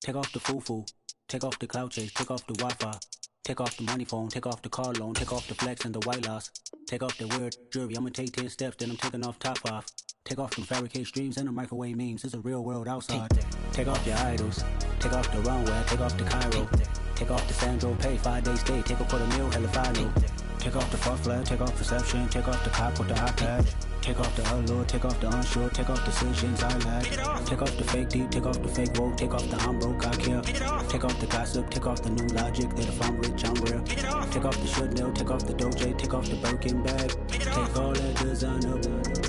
Take off the foo-foo. Take off the cloud chase. Take off the Wi-Fi. Take off the money phone. Take off the car loan. Take off the flex and the white loss. Take off the weird jewelry. I'ma take 10 steps, then I'm taking off top 5. Take off them fabricate streams and the microwave memes. It's a real world outside. Take off your idols. Take off the runway. Take off the Cairo. Take off the Sandro Pay. 5-day stay. Take a $250,000. Hella final. Take off the far flag. Take off perception. Take off the cop with the iPad. Take off the allure. Take off the unsure. Take off decisions I lack. Take off the fake deep. Take off the fake woke. Take off the I'm broke. I care. Take off the gossip. Take off the new logic that if I'm rich I'm real. Take off the should know. Take off the doje. Take off the Birkin bag. Take all that designer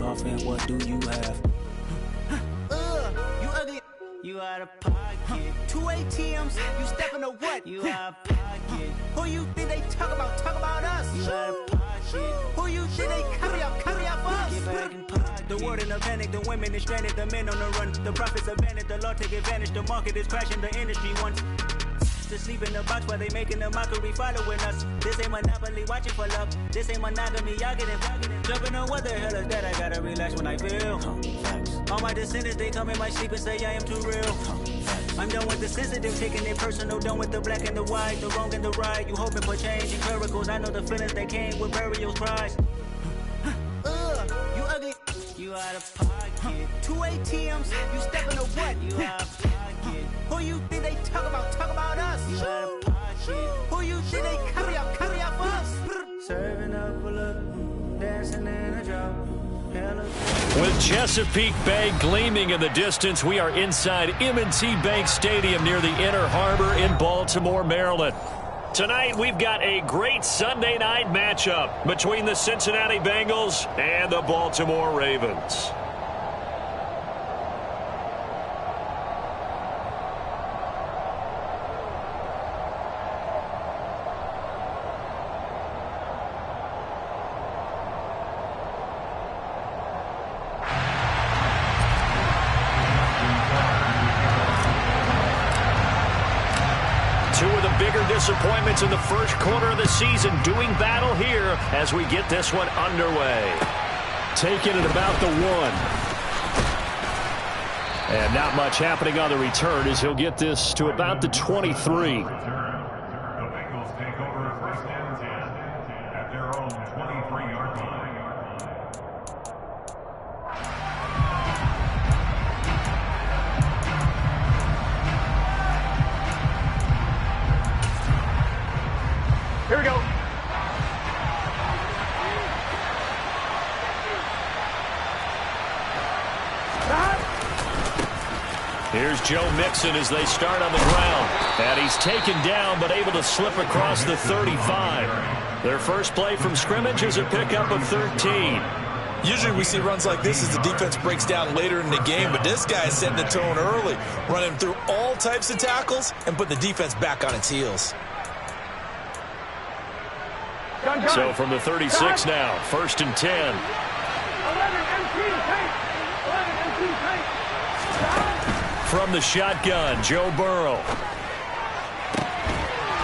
off and what do you have? You ugly. You out of pocket. 2 ATMs. You stepping to what? You out of pocket. Who you think they talk about? Talk about us. You out of pocket. Who you think they carry out for us? Get back in pocket. The world in a panic. The women is stranded. The men on the run. The profits abandoned. The law take advantage. The market is crashing. The industry wants to sleep in the box while they making a mockery following us. This ain't monopoly, watching for love. This ain't monogamy, y'all getting jumping on what the hell is that? I gotta relax when I feel. All my descendants, they come in my sleep and say I am too real. I'm done with the sensitive, taking it personal. Done with the black and the white, the wrong and the right. You hoping for change and miracles. I know the feelings that came with burials, cries. You ugly. You out of pocket. 2 ATMs, you stepping to what? You out of pocket. Who you think they talk about? Talk about us. You out of pocket. Who you think they carry out for us? Serving up a look, dancing in a drop. With Chesapeake Bay gleaming in the distance, we are inside M&T Bank Stadium near the Inner Harbor in Baltimore, Maryland. Tonight, we've got a great Sunday night matchup between the Cincinnati Bengals and the Baltimore Ravens. Disappointments in the first quarter of the season doing battle here as we get this one underway. Taking it about the 1. And not much happening on the return as he'll get this to about the 23. Here we go. Here's Joe Mixon as they start on the ground. And he's taken down but able to slip across the 35. Their first play from scrimmage is a pickup of 13. Usually we see runs like this as the defense breaks down later in the game, but this guy is setting the tone early, running through all types of tackles and put the defense back on its heels. So from the 36 now, 1st and 10. From the shotgun, Joe Burrow.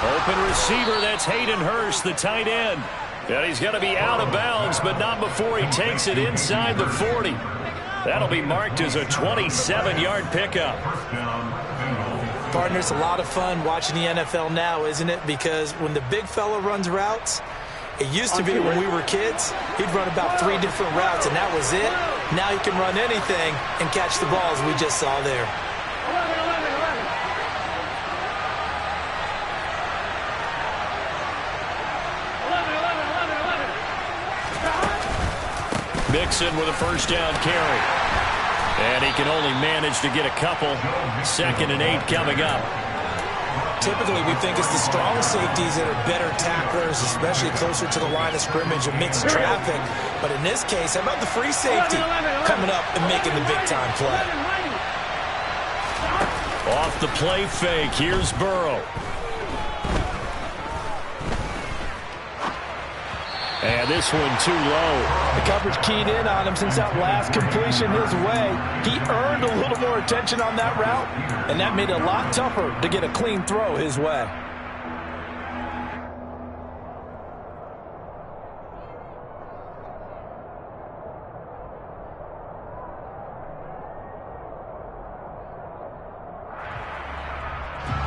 Open receiver, that's Hayden Hurst, the tight end. And he's going to be out of bounds, but not before he takes it inside the 40. That'll be marked as a 27-yard pickup. Partner, it's a lot of fun watching the NFL now, isn't it? Because when the big fella runs routes, it used to be when we were kids, he'd run about 3 different routes, and that was it. Now he can run anything and catch the balls we just saw there. Mixon with a first down carry. And he can only manage to get a couple. 2nd and 8 coming up. Typically, we think it's the strong safeties that are better tacklers, especially closer to the line of scrimmage amidst traffic. But in this case, how about the free safety coming up and making the big-time play? Off the play fake, here's Burrow. And this one too low. The coverage keyed in on him since that last completion his way. He earned a little more attention on that route, and that made it a lot tougher to get a clean throw his way.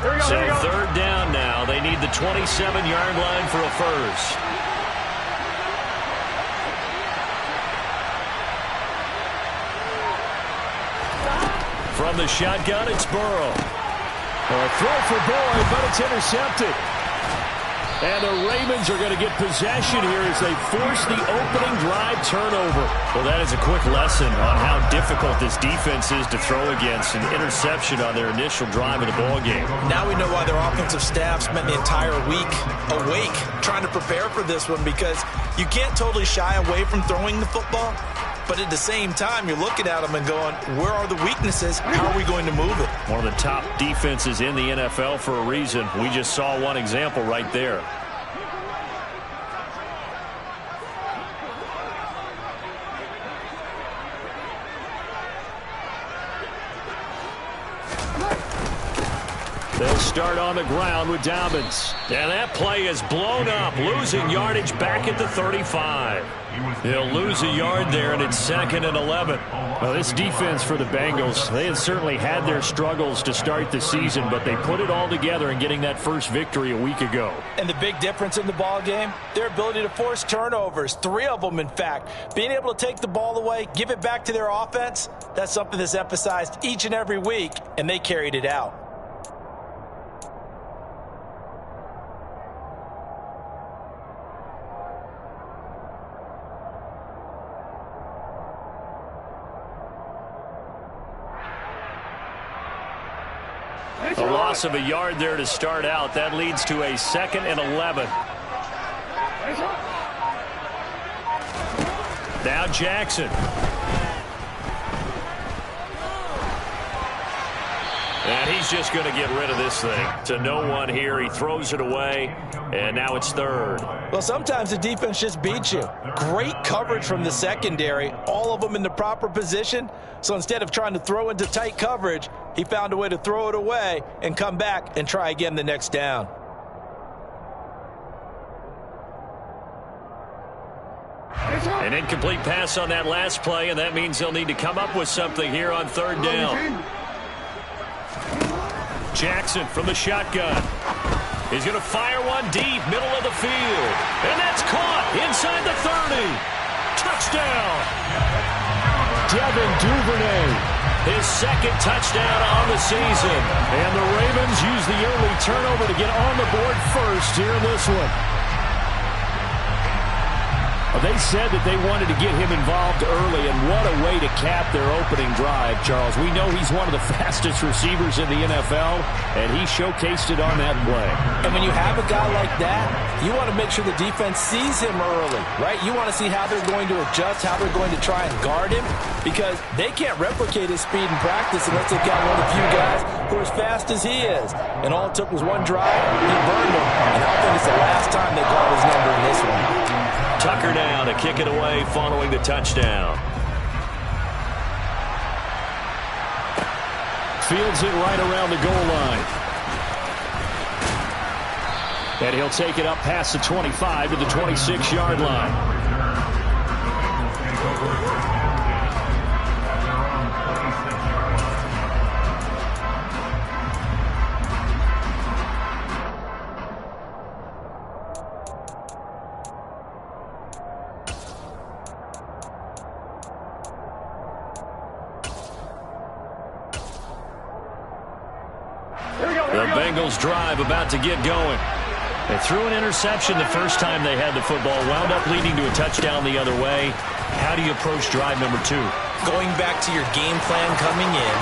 So third down now. They need the 27-yard line for a first. From the shotgun, it's Burrow. A throw for Boyd, but it's intercepted. And the Ravens are going to get possession here as they force the opening drive turnover. Well, that is a quick lesson on how difficult this defense is to throw against. An interception on their initial drive of the ballgame. Now we know why their offensive staff spent the entire week awake trying to prepare for this one, because you can't totally shy away from throwing the football. But at the same time, you're looking at them and going, where are the weaknesses? How are we going to move it? One of the top defenses in the NFL for a reason. We just saw one example right there. They'll start on the ground with Dobbins. And that play is blown up, losing yardage back at the 35. They'll lose a yard there, and it's 2nd and 11. Well, this defense for the Bengals, they had certainly had their struggles to start the season, but they put it all together in getting that first victory a week ago. And the big difference in the ball game, their ability to force turnovers, 3 of them, in fact. Being able to take the ball away, give it back to their offense, that's something that's emphasized each and every week, and they carried it out. A loss of a yard there to start out. That leads to a 2nd and 11. Now Jackson. And he's just going to get rid of this thing. To no one here. He throws it away, and now it's 3rd. Well, sometimes the defense just beats you. Great coverage from the secondary, all of them in the proper position. So instead of trying to throw into tight coverage, he found a way to throw it away and come back and try again the next down. An incomplete pass on that last play, and that means they'll need to come up with something here on 3rd down. Jackson from the shotgun. He's going to fire one deep, middle of the field. And that's caught inside the 30. Touchdown. Devin Duvernay. His 2nd touchdown on the season. And the Ravens use the early turnover to get on the board first here in this one. They said that they wanted to get him involved early, and what a way to cap their opening drive, Charles. We know he's one of the fastest receivers in the NFL, and he showcased it on that play. And when you have a guy like that, you want to make sure the defense sees him early, right? You want to see how they're going to adjust, how they're going to try and guard him, because they can't replicate his speed in practice unless they've got one of the few guys who are as fast as he is. And all it took was one drive, he burned him, and I think it's the last time they called his number in this one. Tucker now to kick it away following the touchdown. Fields it right around the goal line. And he'll take it up past the 25 to the 26-yard line. The Bengals drive about to get going. They threw an interception the first time they had the football, wound up leading to a touchdown the other way. How do you approach drive number 2? Going back to your game plan coming in,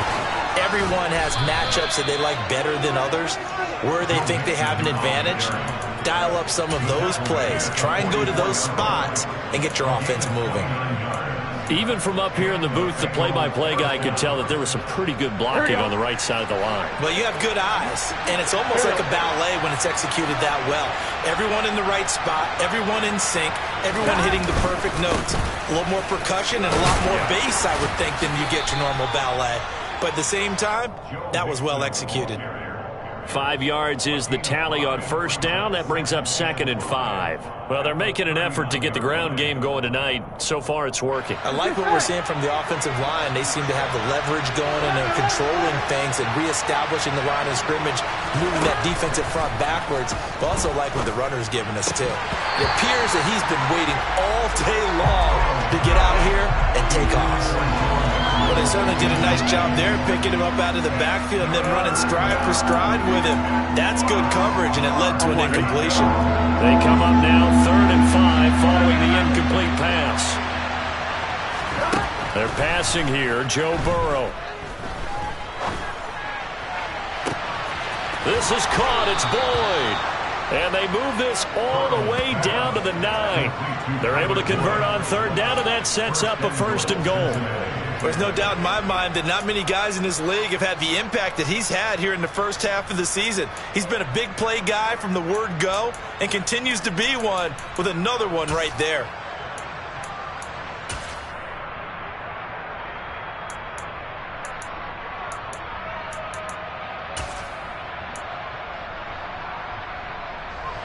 everyone has matchups that they like better than others, where they think they have an advantage. Dial up some of those plays. Try and go to those spots and get your offense moving. Even from up here in the booth, the play-by-play guy could tell that there was some pretty good blocking on the right side of the line. Well, you have good eyes, and it's almost like a ballet when it's executed that well. Everyone in the right spot, everyone in sync, everyone hitting the perfect notes. A little more percussion and a lot more bass, I would think, than you get your normal ballet. But at the same time, that was well executed. 5 yards is the tally on first down. That brings up 2nd and 5. Well, they're making an effort to get the ground game going tonight. So far, it's working. I like what we're seeing from the offensive line. They seem to have the leverage going, and they're controlling things and reestablishing the line of scrimmage, moving that defensive front backwards. But also like what the runner's giving us, too. It appears that he's been waiting all day long to get out here and take off. Well, they certainly did a nice job there, picking him up out of the backfield and then running stride for stride with him. That's good coverage, and it led to an incompletion. They come up now 3rd and 5 following the incomplete pass. They're passing here, Joe Burrow. This is caught. It's Boyd. And they move this all the way down to the 9. They're able to convert on 3rd down, and that sets up a 1st and goal. There's no doubt in my mind that not many guys in this league have had the impact that he's had here in the first half of the season. He's been a big play guy from the word go and continues to be one with another one right there.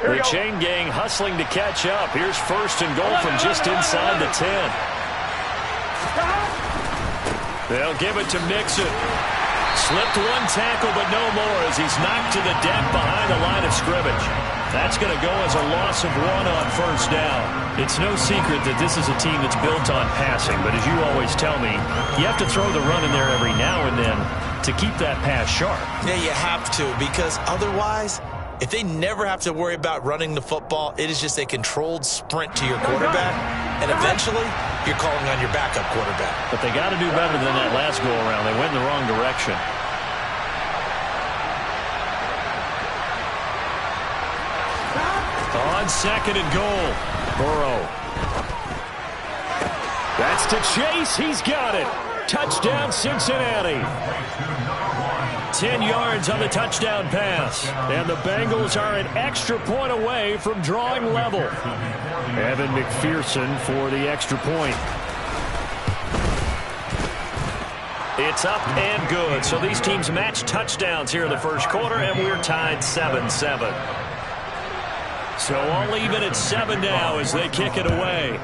The chain gang hustling to catch up. Here's 1st and goal from just inside the 10. They'll give it to Mixon. Slipped one tackle, but no more as he's knocked to the deck behind the line of scrimmage. That's going to go as a loss of 1 on 1st down. It's no secret that this is a team that's built on passing, but as you always tell me, you have to throw the run in there every now and then to keep that pass sharp. Yeah, you have to, because otherwise, if they never have to worry about running the football, it is just a controlled sprint to your quarterback, and eventually you're calling on your backup quarterback. But they got to do better than that last go-around. They went in the wrong direction. On 2nd and goal, Burrow. That's to Chase. He's got it. Touchdown, Cincinnati. 10 yards on the touchdown pass. And the Bengals are an extra point away from drawing level. Evan McPherson for the extra point. It's up and good. So these teams match touchdowns here in the first quarter, and we're tied 7-7. So all even at 7 now as they kick it away.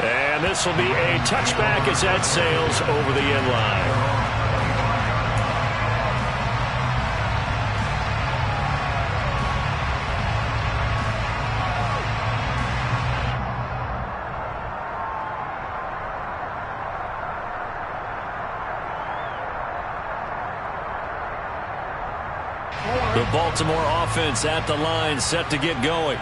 And this will be a touchback as that sails over the end line. The Baltimore offense at the line, set to get going.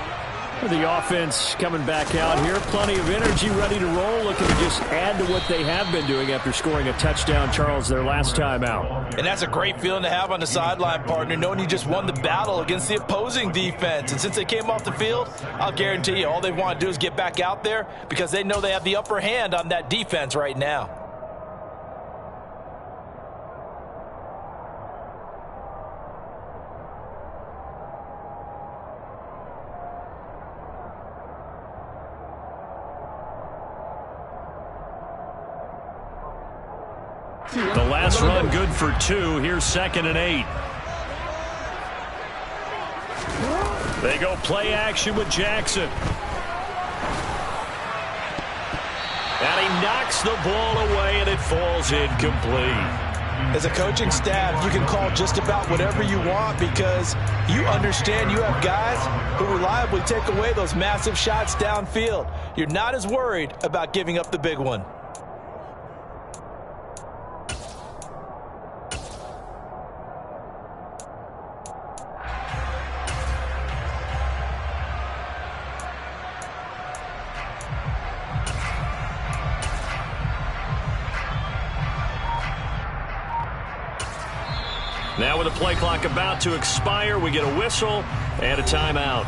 The offense coming back out here. Plenty of energy, ready to roll, looking to just add to what they have been doing after scoring a touchdown, Charles, their last time out. And that's a great feeling to have on the sideline, partner, knowing you just won the battle against the opposing defense. And since they came off the field, I'll guarantee you all they want to do is get back out there because they know they have the upper hand on that defense right now. The last run good for 2. Here's 2nd and 8. They go play action with Jackson. And he knocks the ball away, and it falls incomplete. As a coaching staff, you can call just about whatever you want because you understand you have guys who reliably take away those massive shots downfield. You're not as worried about giving up the big one. Now with the play clock about to expire, we get a whistle and a timeout.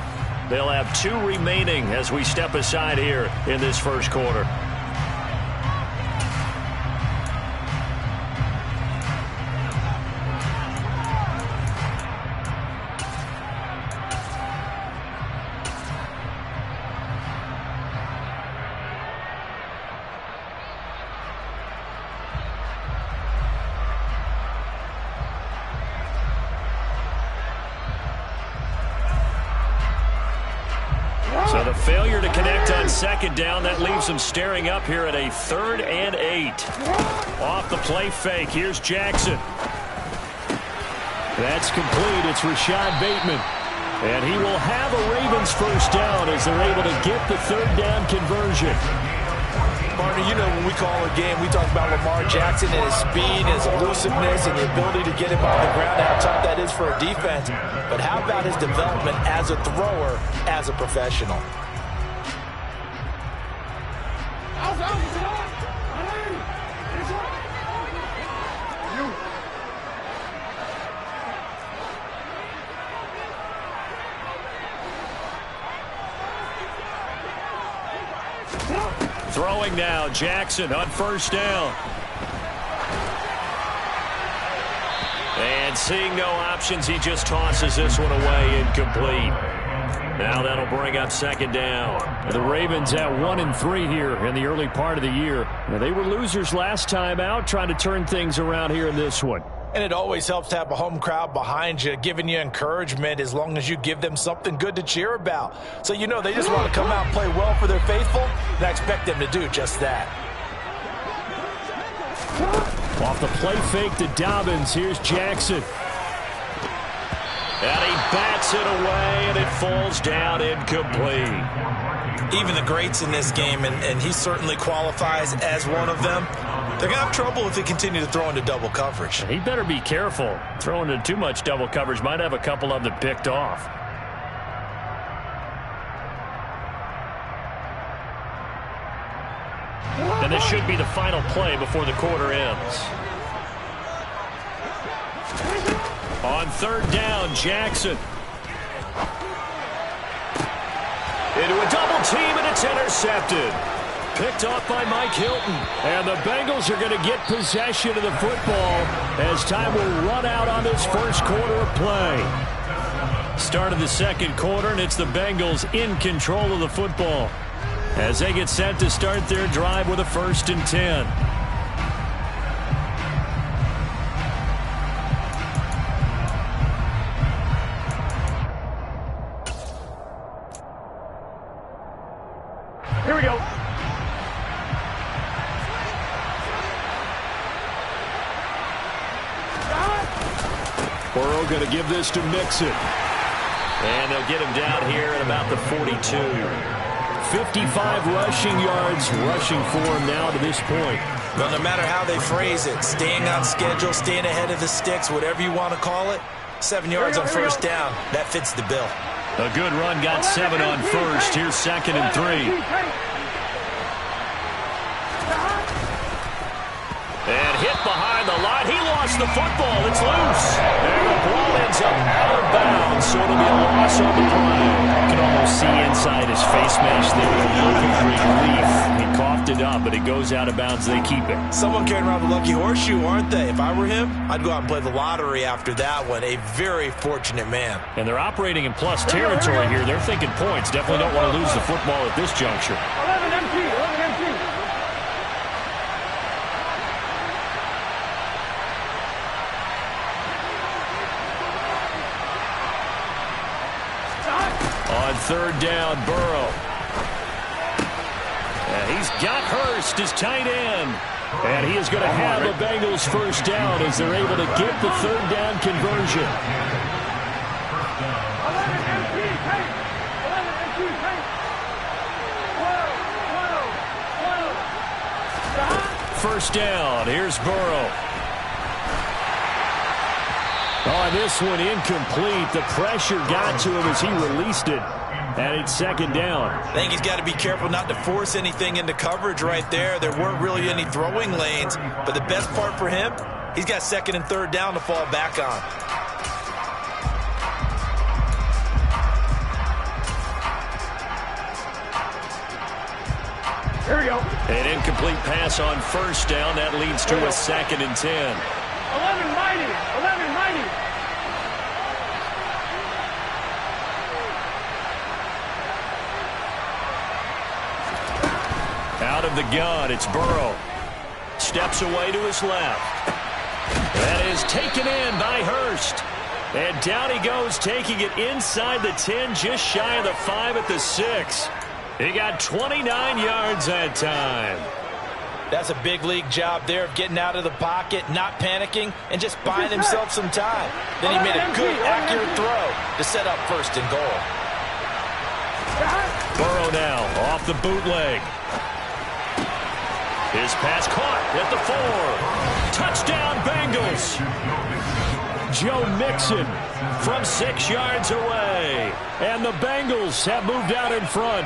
They'll have 2 remaining as we step aside here in this first quarter. A failure to connect on second down. That leaves them staring up here at a 3rd and 8. Off the play fake. Here's Jackson. That's complete. It's Rashad Bateman. And he will have a Ravens first down as they're able to get the 3rd down conversion. Partner, you know when we call a game, we talk about Lamar Jackson and his speed, his elusiveness, and the ability to get him on the ground, how tough that is for a defense. But how about his development as a thrower, as a professional? Throwing now, Jackson on first down. And seeing no options, he just tosses this one away, incomplete. Now that'll bring up second down. The Ravens at 1-3 here in the early part of the year. Now, they were losers last time out, trying to turn things around here in this one. And it always helps to have a home crowd behind you, giving you encouragement as long as you give them something good to cheer about. So you know they just want to come out and play well for their faithful, and I expect them to do just that. Off the play fake to Dobbins, here's Jackson. And he bats it away, and it falls down incomplete. Even the greats in this game, and he certainly qualifies as one of them, they're going to have trouble if they continue to throw into double coverage. He better be careful. Throwing into too much double coverage might have a couple of them picked off. And this should be the final play before the quarter ends. On 3rd down, Jackson. Into a double team, and it's intercepted. Picked off by Mike Hilton. And the Bengals are going to get possession of the football as time will run out on this first quarter of play. Start of the second quarter, and it's the Bengals in control of the football as they get set to start their drive with a 1st and 10. Here we go. Burrow going to give this to Mixon. And they'll get him down here at about the 42. 55 rushing yards rushing for him now to this point. Well, no matter how they phrase it, staying on schedule, staying ahead of the sticks, whatever you want to call it, 7 yards on first down, that fits the bill. A good run, got 7 on first. Here's 2nd and 3. And hit behind the line. He lost the football. It's loose. And the ball ends up out of bounds, so it'll be a loss on the play. You can almost see inside his face mask there a look of relief. He coughed it up, but it goes out of bounds. They keep it. Someone carrying around the lucky horseshoe, aren't they? If I were him, I'd go out and play the lottery after that one. A very fortunate man. And they're operating in plus territory here. They're thinking points. Definitely don't want to lose the football at this juncture. 11 empty. On 3rd down, Burrow. And he's got Hurst, his tight end. And he is going to have the Bengals first down as they're able to get the 3rd down conversion. First down, here's Burrow. Oh, this one incomplete. The pressure got to him as he released it. And it's 2nd down. I think he's got to be careful not to force anything into coverage right there. There weren't really any throwing lanes. But the best part for him, he's got 2nd and 3rd down to fall back on. Here we go. An incomplete pass on first down. That leads to a 2nd and 10. 11 mighty. 11 mighty. Out of the gun, it's Burrow. Steps away to his left. That is taken in by Hurst. And down he goes, taking it inside the 10, just shy of the 5 at the 6. He got 29 yards that time. That's a big league job there of getting out of the pocket, not panicking, and just buying himself some time. Then he made a good, accurate throw to set up first and goal. Burrow now off the bootleg. His pass caught at the 4. Touchdown, Bengals. Joe Mixon from 6 yards away. And the Bengals have moved out in front.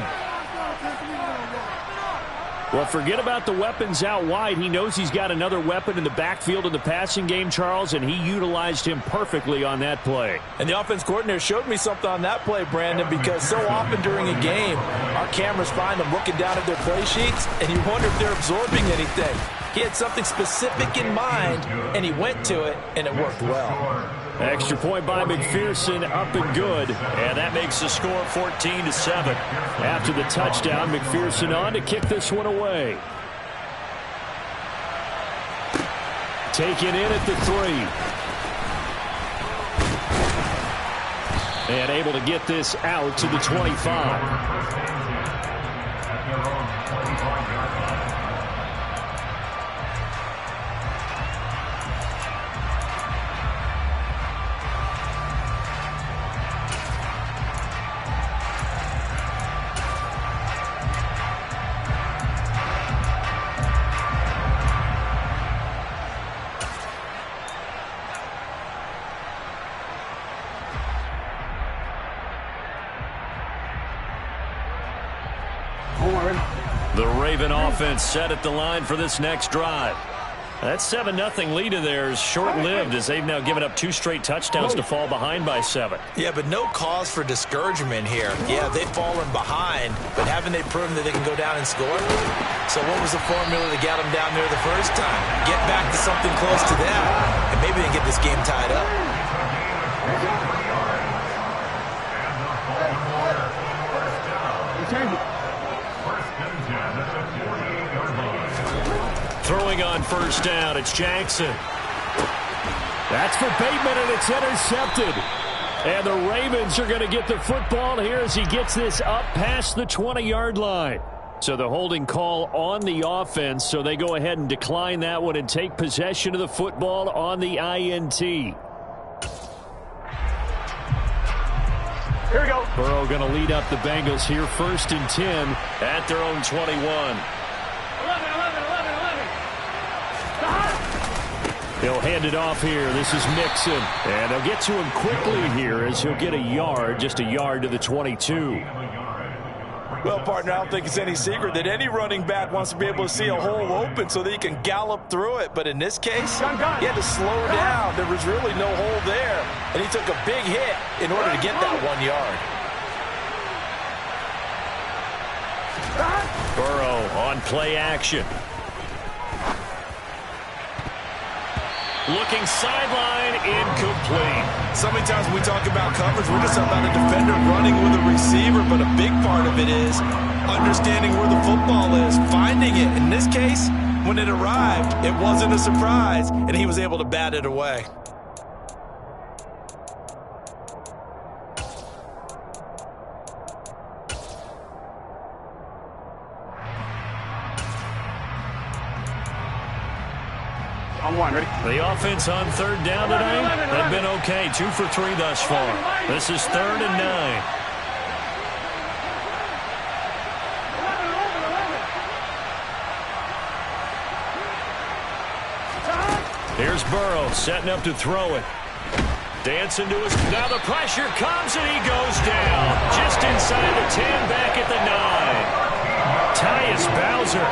Well, forget about the weapons out wide. He knows he's got another weapon in the backfield in the passing game, Charles, and he utilized him perfectly on that play. And the offense coordinator showed me something on that play, Brandon, because so often during a game, our cameras find them looking down at their play sheets, and you wonder if they're absorbing anything. He had something specific in mind, and he went to it, and it worked well. Extra point by McPherson, up and good. And that makes the score 14-7. After the touchdown, McPherson on to kick this one away. Taken in at the 3. And able to get this out to the 25. The Raven offense set at the line for this next drive. That 7-0 lead of theirs short-lived as they've now given up 2 straight touchdowns to fall behind by 7. Yeah, but no cause for discouragement here. Yeah, they've fallen behind, but haven't they proven that they can go down and score? So what was the formula to get them down there the first time? Get back to something close to that, and maybe they can get this game tied up. Throwing on first down, it's Jackson. That's for Bateman, and it's intercepted. And the Ravens are going to get the football here as he gets this up past the 20-yard line. So the holding call on the offense, so they go ahead and decline that one and take possession of the football on the INT. Here we go. Burrow going to lead up the Bengals here, 1st and 10 at their own 21. 11. He'll hand it off here. This is Mixon. And they'll get to him quickly here as he'll get a yard, just a yard to the 22. Well, partner, I don't think it's any secret that any running back wants to be able to see a hole open so that he can gallop through it. But in this case, he had to slow down. There was really no hole there. And he took a big hit in order to get that 1 yard. Burrow on play action. Looking sideline, incomplete. So many times when we talk about coverage, we're just talking about a defender running with a receiver, but a big part of it is understanding where the football is, finding it. In this case, when it arrived, it wasn't a surprise, and he was able to bat it away. On 1, ready? The offense on 3rd down tonight, they've been okay. 2 for 3 thus far. This is 3rd and 9. Here's Burrow setting up to throw it. Dancing to his... Now the pressure comes and he goes down. Just inside the 10, back at the 9. Tyus Bowser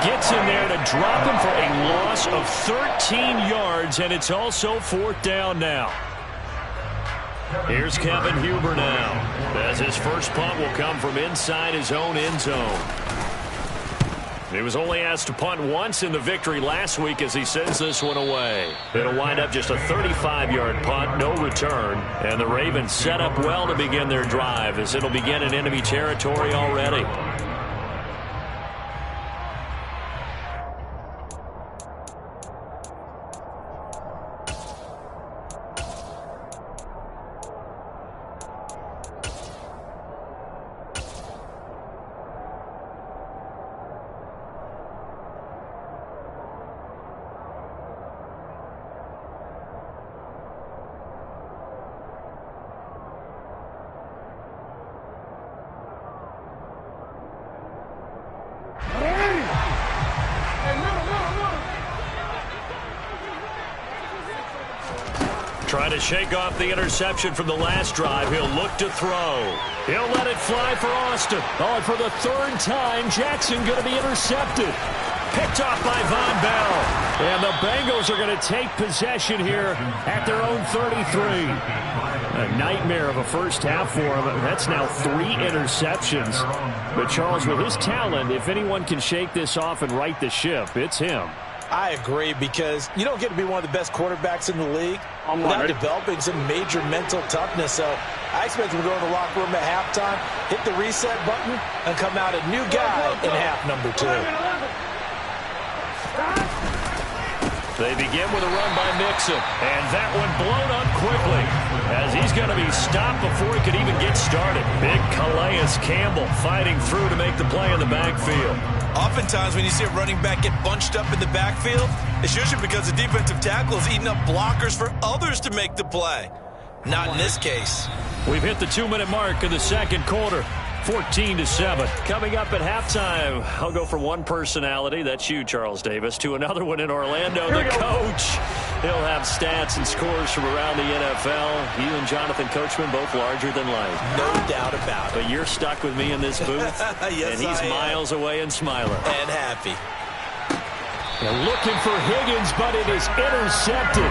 gets in there to drop him for a loss of 13 yards, and it's also 4th down now. Here's Kevin Huber now, as his first punt will come from inside his own end zone. He was only asked to punt once in the victory last week as he sends this one away. It'll wind up just a 35-yard punt, no return, and the Ravens set up well to begin their drive as it'll begin in enemy territory already. Trying to shake off the interception from the last drive. He'll look to throw. He'll let it fly for Austin. Oh, and for the third time, Jackson going to be intercepted. Picked off by Von Bell. And the Bengals are going to take possession here at their own 33. A nightmare of a first half for him. That's now 3 interceptions. But Charles, with his talent, if anyone can shake this off and right the ship, it's him. I agree, because you don't get to be one of the best quarterbacks in the league without developing some major mental toughness. So I expect him to go in the locker room at halftime, hit the reset button, and come out a new guy in half number 2. They begin with a run by Mixon, and that one blown up quickly as he's going to be stopped before he could even get started. Big Calais Campbell fighting through to make the play in the backfield. Oftentimes when you see a running back get bunched up in the backfield, it's usually because the defensive tackle is eating up blockers for others to make the play. Not in this case. We've hit the 2-minute mark in the second quarter. 14-7. Coming up at halftime, I'll go from one personality, that's you, Charles Davis, to another one in Orlando, the coach. He'll have stats and scores from around the NFL. You and Jonathan Coachman, both larger than life. No doubt about it. But you're stuck with me in this booth, yes, and he's miles away and smiling. And happy. They're looking for Higgins, but it is intercepted.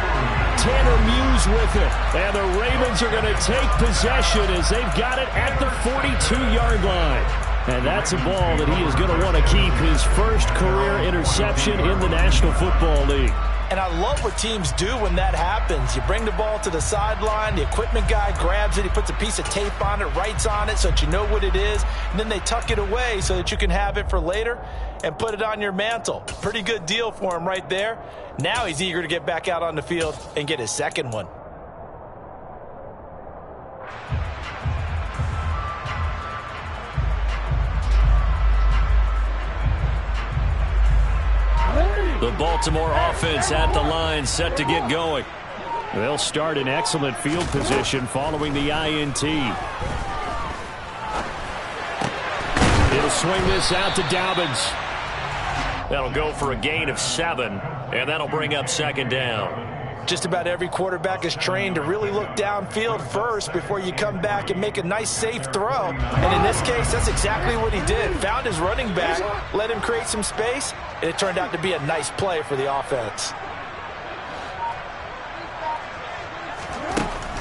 Tanner Muse with it. And the Ravens are going to take possession as they've got it at the 42-yard line. And that's a ball that he is going to want to keep, his first career interception in the National Football League. And I love what teams do when that happens. You bring the ball to the sideline, the equipment guy grabs it, he puts a piece of tape on it, writes on it so that you know what it is, and then they tuck it away so that you can have it for later and put it on your mantle. Pretty good deal for him right there. Now he's eager to get back out on the field and get his second one. The Baltimore offense at the line, set to get going. They'll start in excellent field position following the INT. He'll swing this out to Dobbins. That'll go for a gain of 7, and that'll bring up second down. Just about every quarterback is trained to really look downfield first before you come back and make a nice, safe throw. And in this case, that's exactly what he did. Found his running back, let him create some space, and it turned out to be a nice play for the offense.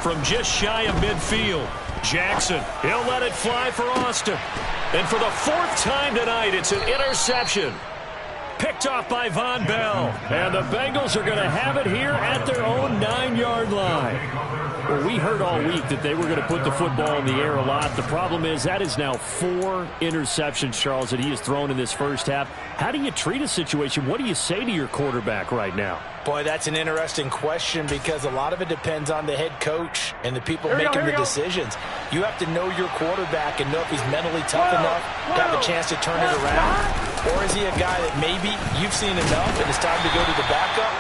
From just shy of midfield, Jackson, he'll let it fly for Austin. And for the 4th time tonight, it's an interception. Picked off by Von Bell. And the Bengals are going to have it here at their own 9-yard line. Well, we heard all week that they were going to put the football in the air a lot. The problem is that is now 4 interceptions, Charles, that he has thrown in this first half. How do you treat a situation? What do you say to your quarterback right now? Boy, that's an interesting question because a lot of it depends on the head coach and the people making the decisions. You have to know your quarterback and know if he's mentally tough enough to have a chance to turn it around. Or is he a guy that maybe you've seen enough and it's time to go to the backup?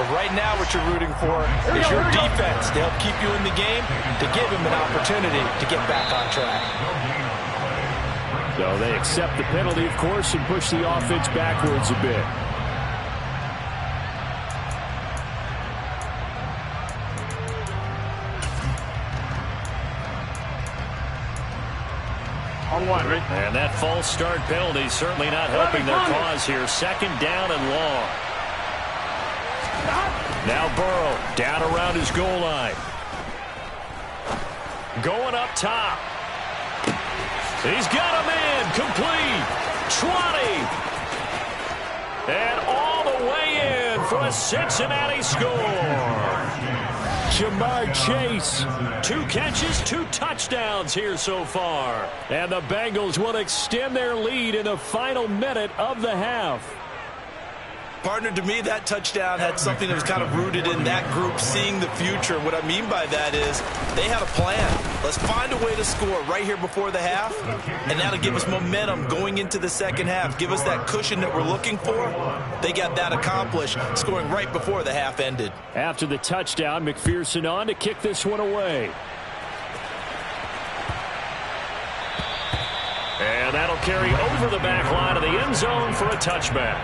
But right now what you're rooting for is your defense to help keep you in the game, to give him an opportunity to get back on track. So they accept the penalty, of course, and push the offense backwards a bit. On one, right? And that false start penalty certainly not helping their cause here. Second down and long. Now Burrow down around his goal line. Going up top. He's got a man complete. 20. And all the way in for a Cincinnati score. Jamar Chase. 2 catches, 2 touchdowns here so far. And the Bengals will extend their lead in the final minute of the half. Partner, to me, that touchdown had something that was kind of rooted in that group seeing the future. What I mean by that is they had a plan. Let's find a way to score right here before the half, and that'll give us momentum going into the second half. Give us that cushion that we're looking for. They got that accomplished, scoring right before the half ended. After the touchdown, McPherson on to kick this one away. And that'll carry over the back line of the end zone for a touchback.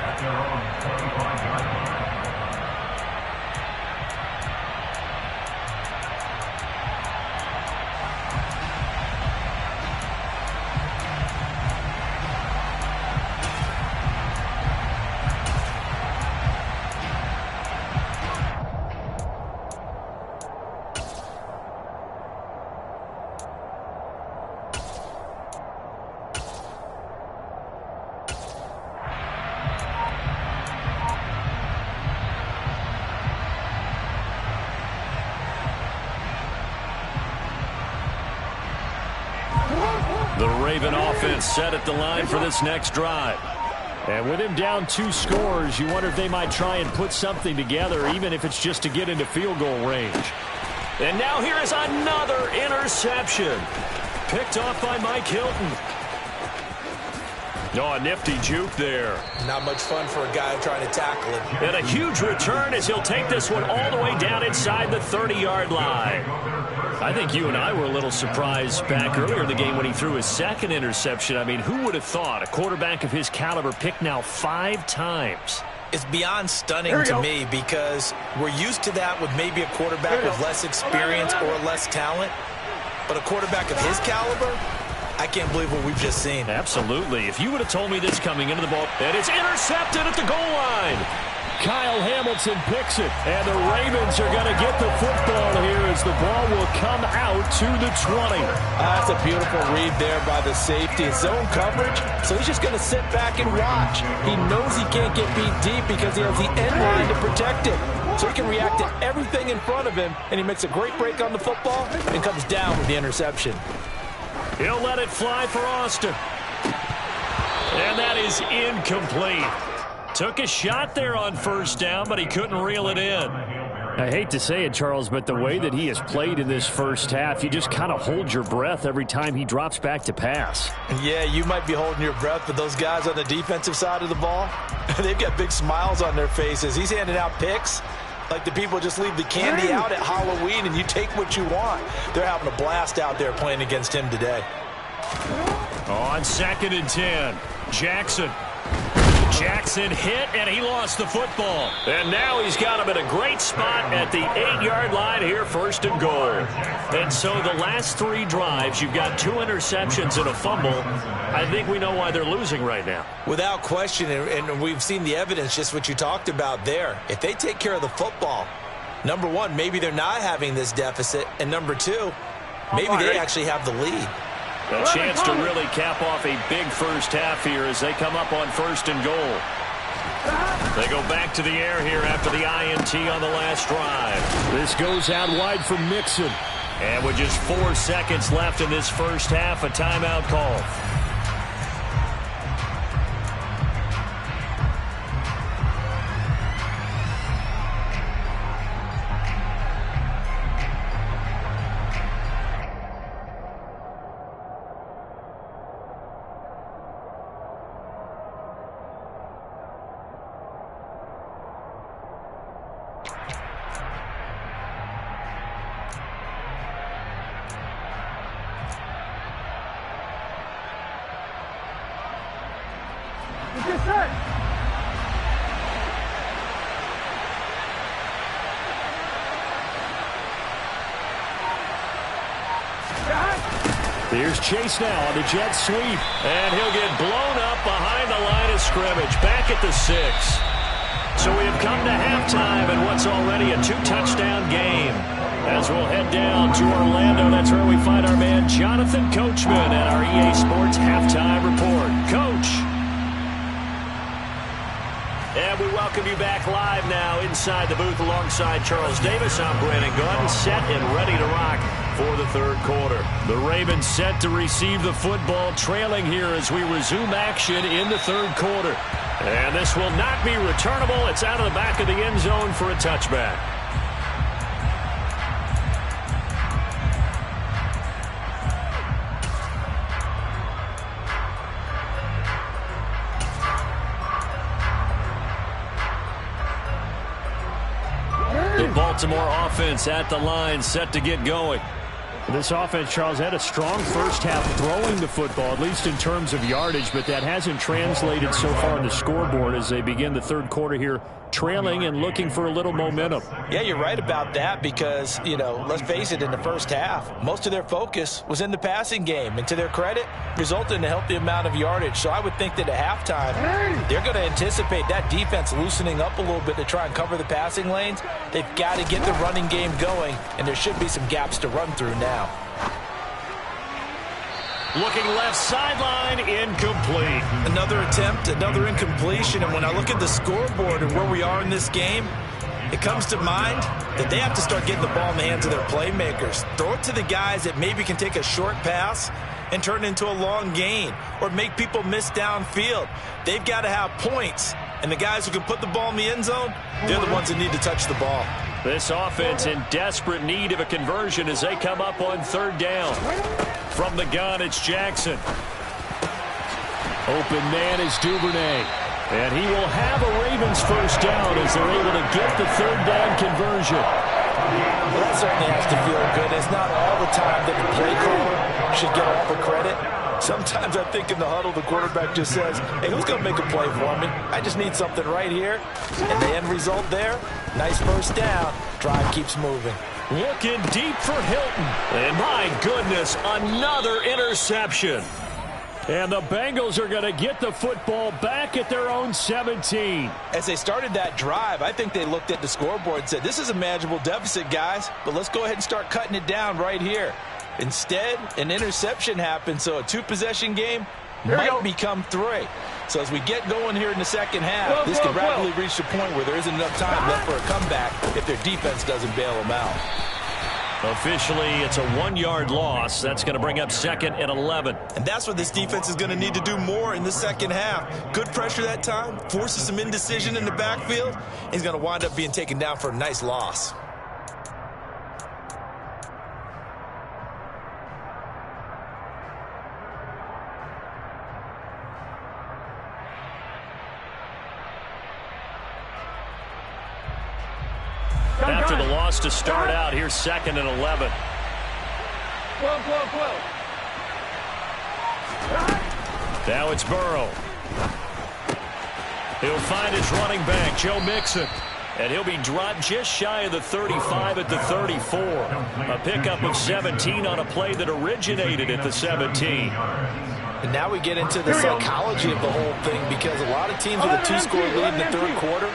The Raven offense set at the line for this next drive. And with him down 2 scores, you wonder if they might try and put something together, even if it's just to get into field goal range. And now here is another interception. Picked off by Mike Hilton. Oh, a nifty juke there. Not much fun for a guy trying to tackle him. And a huge return as he'll take this one all the way down inside the 30-yard line. I think you and I were a little surprised back earlier in the game when he threw his second interception. I mean, who would have thought a quarterback of his caliber picked now 5 times? It's beyond stunning to me because we're used to that with maybe a quarterback with less experience or less talent. But a quarterback of his caliber, I can't believe what we've just seen. Absolutely. If you would have told me this coming into the ball, and it's intercepted at the goal line. Kyle Hamilton picks it, and the Ravens are going to get the football here as the ball will come out to the 20. That's a beautiful read there by the safety. It's zone coverage, so he's just going to sit back and watch. He knows he can't get beat deep because he has the end line to protect it. So he can react to everything in front of him, and he makes a great break on the football and comes down with the interception. He'll let it fly for Austin. And that is incomplete. Took a shot there on first down, but he couldn't reel it in. I hate to say it, Charles, but the way that he has played in this first half, you just kind of hold your breath every time he drops back to pass. Yeah, you might be holding your breath, but those guys on the defensive side of the ball, they've got big smiles on their faces. He's handing out picks like the people just leave the candy out at Halloween and you take what you want. They're having a blast out there playing against him today. On 2nd and 10, Jackson hit, and he lost the football. And now he's got him in a great spot at the 8-yard line here, 1st and goal. And so the last 3 drives, you've got 2 interceptions and a fumble. I think we know why they're losing right now. Without question, and we've seen the evidence, just what you talked about there. If they take care of the football, number 1, maybe they're not having this deficit, and number 2, maybe they actually have the lead. A chance to really cap off a big first half here as they come up on 1st and goal. They go back to the air here after the INT on the last drive. This goes out wide for Mixon. And with just 4 seconds left in this first half, a timeout call. Here's Chase now on the jet sweep. And he'll get blown up behind the line of scrimmage, back at the 6. So we have come to halftime in what's already a 2-touchdown game. As we'll head down to Orlando, that's where we find our man Jonathan Coachman at our EA Sports Halftime Report. Coach. And we welcome you back live now inside the booth alongside Charles Davis. I'm Brandon Gunn, set and ready to rock for the 3rd quarter. The Ravens set to receive the football, trailing here as we resume action in the 3rd quarter. And this will not be returnable. It's out of the back of the end zone for a touchback. The Baltimore offense at the line, set to get going. This offense, Charles, had a strong first half throwing the football, at least in terms of yardage, but that hasn't translated so far on the scoreboard as they begin the 3rd quarter here, trailing and looking for a little momentum. Yeah, you're right about that because, let's face it, in the first half, most of their focus was in the passing game. And to their credit, resulted in a healthy amount of yardage. So I would think that at halftime, they're going to anticipate that defense loosening up a little bit to try and cover the passing lanes. They've got to get the running game going, and there should be some gaps to run through now. Looking left sideline, incomplete. Another attempt, another incompletion. And when I look at the scoreboard and where we are in this game, it comes to mind that they have to start getting the ball in the hands of their playmakers. Throw it to the guys that maybe can take a short pass and turn it into a long gain or make people miss downfield. They've got to have points, and the guys who can put the ball in the end zone, they're the ones that need to touch the ball. This offense in desperate need of a conversion as they come up on third down. From the gun, it's Jackson. Open man is Duvernay. And he will have a Ravens first down as they're able to get the third down conversion. Well, that certainly has to feel good. It's not all the time that the play caller should get all the credit. Sometimes I think in the huddle, the quarterback just says, hey, who's going to make a play for me? I just need something right here. And the end result there, nice first down. Drive keeps moving. Looking deep for Hilton. And my goodness, another interception. And the Bengals are going to get the football back at their own 17. As they started that drive, I think they looked at the scoreboard and said, this is a manageable deficit, guys, but let's go ahead and start cutting it down right here. Instead, an interception happened, so a two-possession game might become three. So as we get going here in the second half, this could rapidly reach the point where there isn't enough time left for a comeback if their defense doesn't bail them out. Officially, it's a 1-yard loss. That's going to bring up 2nd and 11. And that's what this defense is going to need to do more in the second half. Good pressure that time, forces some indecision in the backfield. He's going to wind up being taken down for a nice loss. After the loss to start out, here's 2nd and 11. 12. Now it's Burrow. He'll find his running back, Joe Mixon. And he'll be dropped just shy of the 35 at the 34. A pickup of 17 on a play that originated at the 17. And now we get into the psychology of the whole thing, because a lot of teams with a 2-score lead in the third quarter,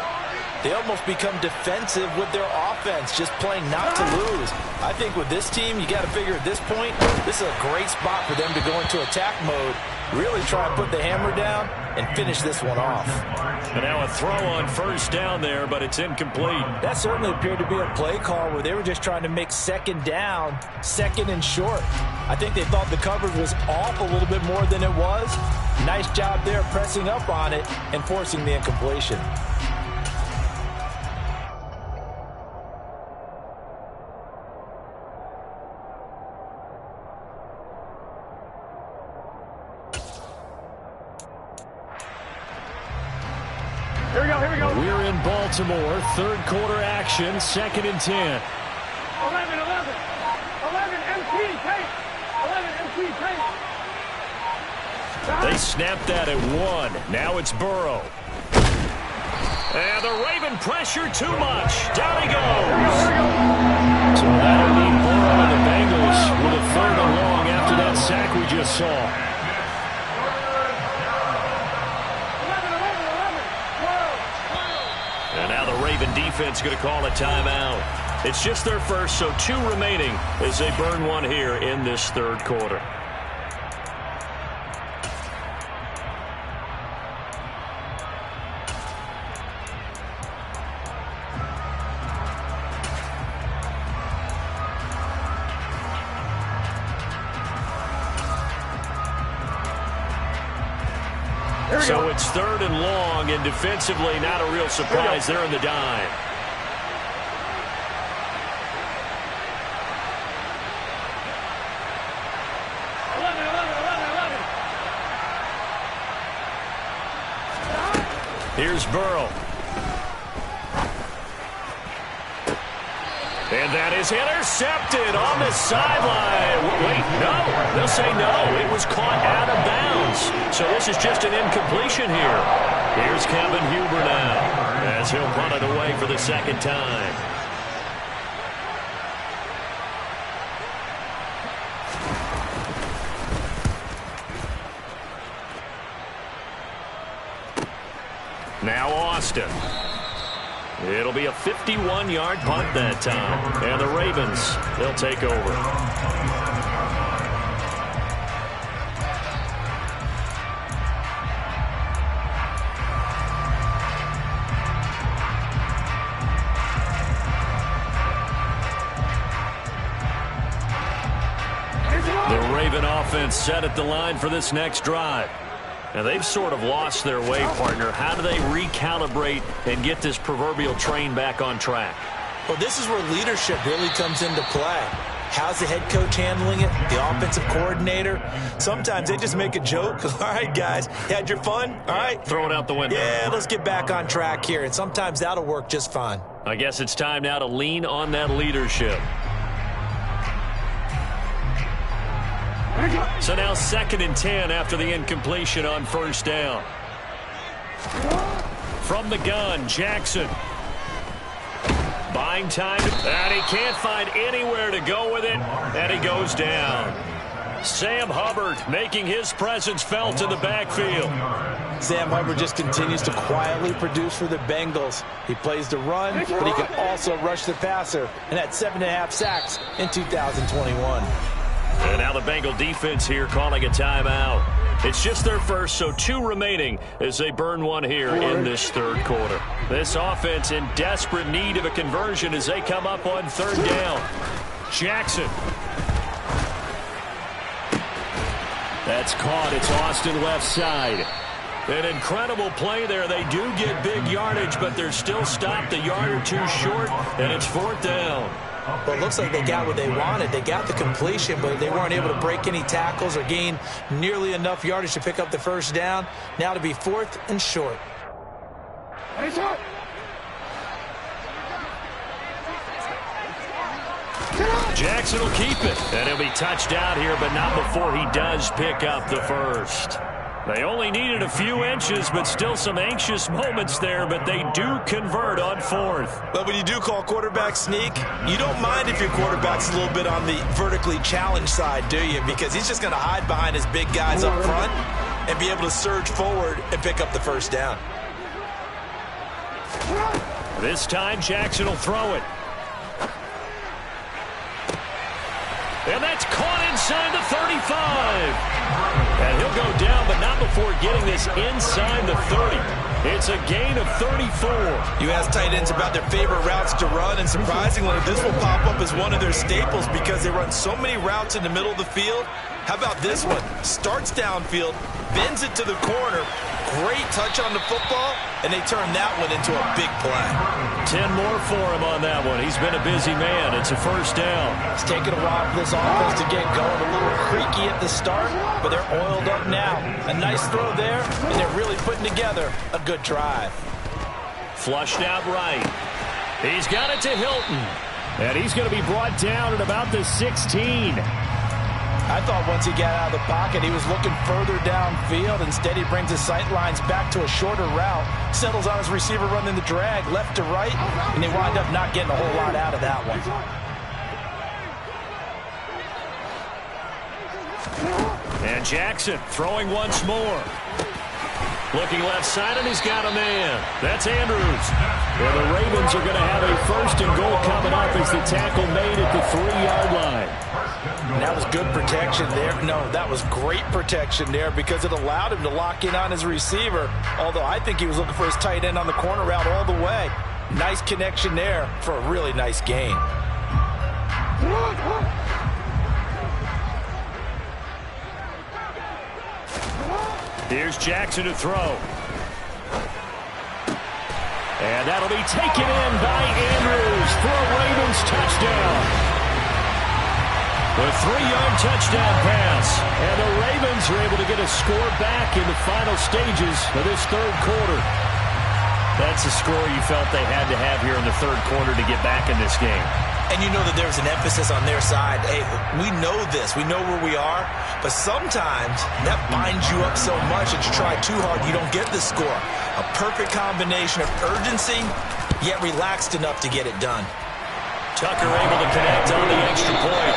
they almost become defensive with their offense, just playing not to lose. I think with this team, you got to figure at this point, this is a great spot for them to go into attack mode, really try and put the hammer down and finish this one off. And now a throw on first down there, but it's incomplete. That certainly appeared to be a play call where they were just trying to make second down, second and short. I think they thought the coverage was off a little bit more than it was. Nice job there pressing up on it and forcing the incompletion. Here we go. We're in Baltimore. Third quarter action. 2nd and 10. 11, MT, take. 11, MT, take. They snapped that at 1. Now it's Burrow. And the Raven pressure too much. Down he goes. So that'll leave Burrow and the Bengals with a 3rd and long after that sack we just saw. And now the Raven defense going to call a timeout. It's just their first, so 2 remaining as they burn one here in this third quarter. So it's 3rd and long, and defensively not a real surprise there in the dime. Here's Burrow. And that is intercepted on the sideline. Wait, no. They'll say no. It was caught out of bounds. So this is just an incompletion here. Here's Kevin Huber now as he'll punt it away for the 2nd time. Now Austin. It'll be a 51-yard punt that time. And the Ravens, they'll take over. Raven offense set at the line for this next drive. Now, they've sort of lost their way, partner. How do they recalibrate and get this proverbial train back on track? Well, this is where leadership really comes into play. How's the head coach handling it? The offensive coordinator? Sometimes they just make a joke. All right, guys, you had your fun? All right. Throw it out the window. Yeah, let's get back on track here. And sometimes that'll work just fine. I guess it's time now to lean on that leadership. So now 2nd and 10 after the incompletion on first down. From the gun, Jackson. Buying time, and he can't find anywhere to go with it, and he goes down. Sam Hubbard making his presence felt in the backfield. Sam Hubbard just continues to quietly produce for the Bengals. He plays the run, but he can also rush the passer, and had 7.5 sacks in 2021. And now the Bengal defense here calling a timeout. It's just their first, so 2 remaining as they burn one here in this third quarter. This offense in desperate need of a conversion as they come up on 3rd down. Jackson. That's caught. It's Austin left side. An incredible play there. They do get big yardage, but they're still stopped a yard or 2 short, and it's 4th down. Well, it looks like they got what they wanted. They got the completion, but they weren't able to break any tackles or gain nearly enough yardage to pick up the first down. Now to be 4th and short. Jackson will keep it, and he'll be touched out here, but not before he does pick up the first. They only needed a few inches, but still some anxious moments there, but they do convert on 4th. But when you do call quarterback sneak, you don't mind if your quarterback's a little bit on the vertically challenged side, do you? Because he's just going to hide behind his big guys up front and be able to surge forward and pick up the first down. This time, Jackson will throw it. And that's caught inside the 35. And he'll go down, but not before getting this inside the 30. It's a gain of 34. You ask tight ends about their favorite routes to run, and surprisingly, this will pop up as one of their staples because they run so many routes in the middle of the field. How about this one? Starts downfield, bends it to the corner. Great touch on the football, and they turn that one into a big play. 10 more for him on that one. He's been a busy man. It's a first down. It's taken a while for this offense to get going. A little creaky at the start, but they're oiled up now. A nice throw there, and they're really putting together a good drive. Flushed out right. He's got it to Hilton. And he's going to be brought down at about the 16. I thought once he got out of the pocket, he was looking further downfield. Instead, he brings his sight lines back to a shorter route, settles on his receiver running the drag left to right, and they wind up not getting a whole lot out of that one. And Jackson throwing once more. Looking left side, and he's got a man. That's Andrews. Well, the Ravens are going to have a 1st and goal coming up as the tackle made at the 3-yard line. And that was good protection there. No, that was great protection there because it allowed him to lock in on his receiver, although I think he was looking for his tight end on the corner route all the way. Nice connection there for a really nice gain. Here's Jackson to throw. And that'll be taken in by Andrews for a Ravens touchdown. The 3-yard touchdown pass. And the Ravens are able to get a score back in the final stages of this third quarter. That's a score you felt they had to have here in the third quarter to get back in this game. And you know that there's an emphasis on their side. Hey, we know this. We know where we are. But sometimes that binds you up so much that you try too hard, you don't get the score. A perfect combination of urgency, yet relaxed enough to get it done. Tucker able to connect on the extra point.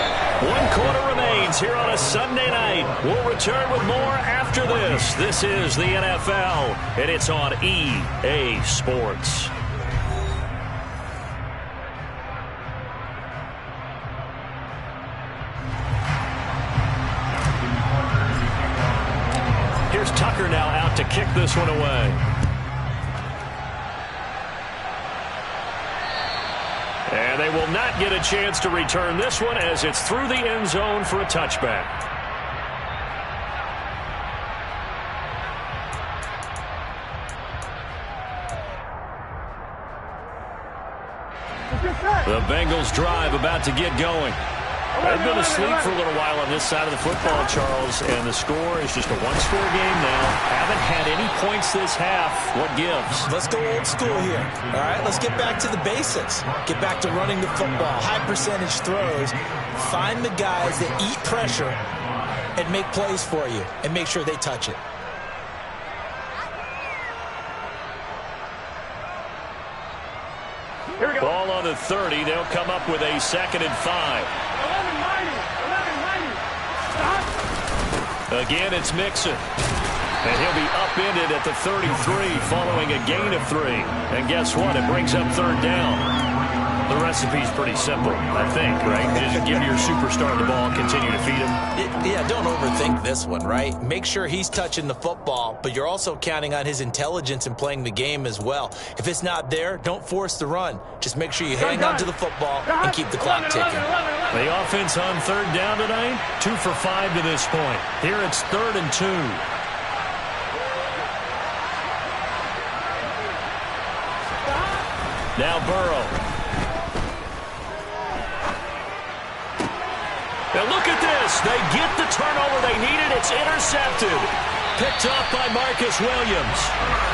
1 quarter remains here on a Sunday night. We'll return with more after this. This is the NFL, and it's on EA Sports. Here's Tucker now out to kick this one away. And they will not get a chance to return this one as it's through the end zone for a touchback. The Bengals drive about to get going. They've been asleep for a little while on this side of the football, Charles, and the score is just a one-score game now. Haven't had any points this half. What gives? Let's go old school here. All right, let's get back to the basics. Get back to running the football, high-percentage throws. Find the guys that eat pressure and make plays for you, and make sure they touch it. Here we go. Ball on the 30. They'll come up with a 2nd and 5. 11-90. Again, it's Mixon. And he'll be upended at the 33 following a gain of 3. And guess what? It brings up 3rd down. The recipe's pretty simple, I think, right? Just give your superstar the ball, continue to feed him. Yeah, don't overthink this one, right? Make sure he's touching the football, but you're also counting on his intelligence in playing the game as well. If it's not there, don't force the run. Just make sure you hang on to the football and keep the clock ticking. The offense on 3rd down tonight, 2 for 5 to this point. Here it's 3rd and 2. Now Burrow. And look at this. They get the turnover they needed. It's intercepted. Picked off by Marcus Williams.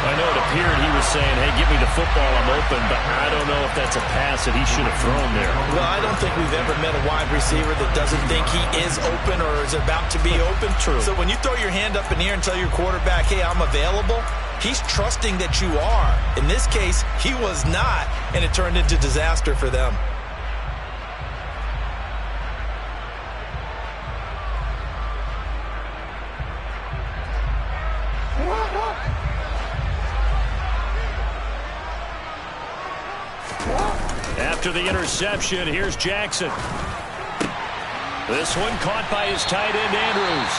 I know it appeared he was saying, hey, give me the football, I'm open, but I don't know if that's a pass that he should have thrown there. Well, I don't think we've ever met a wide receiver that doesn't think he is open or is about to be open. True. So when you throw your hand up in the air and tell your quarterback, hey, I'm available, he's trusting that you are. In this case, he was not, and it turned into disaster for them. After the interception, here's Jackson. This one caught by his tight end, Andrews.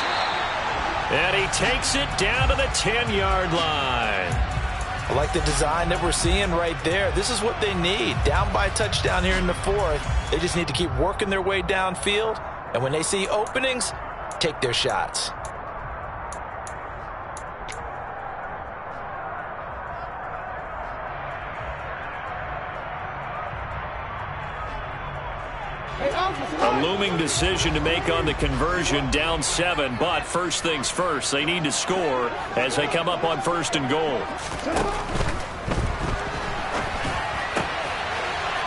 And he takes it down to the 10-yard line. I like the design that we're seeing right there. This is what they need. Down by a touchdown here in the 4th. They just need to keep working their way downfield. And when they see openings, take their shots. A looming decision to make on the conversion, down 7, but first things first, they need to score as they come up on 1st and goal.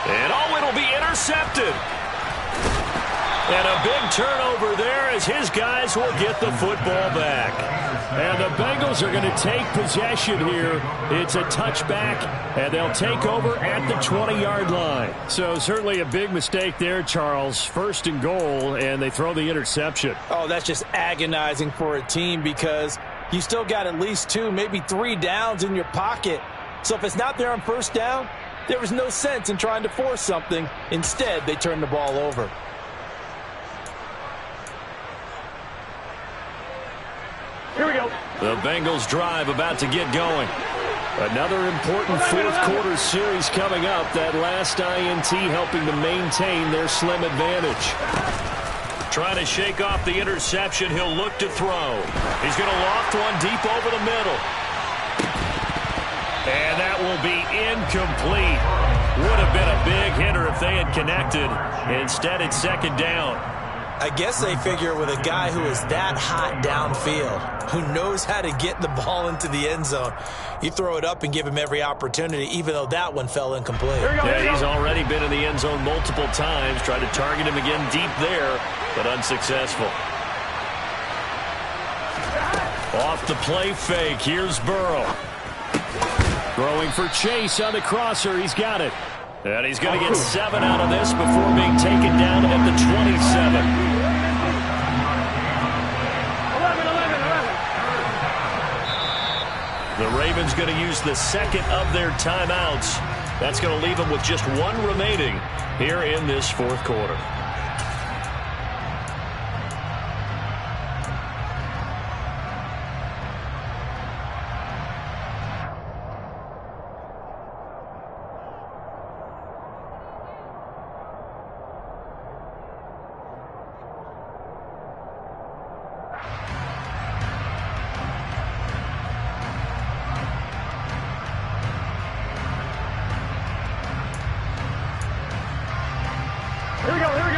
And it'll be intercepted. And a big turnover there as his guys will get the football back. And the Bengals are going to take possession here. It's a touchback, and they'll take over at the 20-yard line. So certainly a big mistake there, Charles. 1st and goal, and they throw the interception. Oh, that's just agonizing for a team because you still got at least 2, maybe 3 downs in your pocket. So if it's not there on 1st down, there was no sense in trying to force something. Instead, they turn the ball over. Here we go. The Bengals drive about to get going. Another important 4th quarter series coming up. That last INT helping to maintain their slim advantage. Trying to shake off the interception. He'll look to throw. He's going to loft one deep over the middle. And that will be incomplete. Would have been a big hitter if they had connected. Instead, it's 2nd down. I guess they figure with a guy who is that hot downfield, who knows how to get the ball into the end zone, you throw it up and give him every opportunity, even though that one fell incomplete. Yeah, he's already been in the end zone multiple times. Tried to target him again deep there, but unsuccessful. Off the play fake, here's Burrow. Throwing for Chase on the crosser, he's got it. And he's going to get 7 out of this before being taken down at the 27. 11. The Ravens going to use the 2nd of their timeouts. That's going to leave them with just 1 remaining here in this 4th quarter.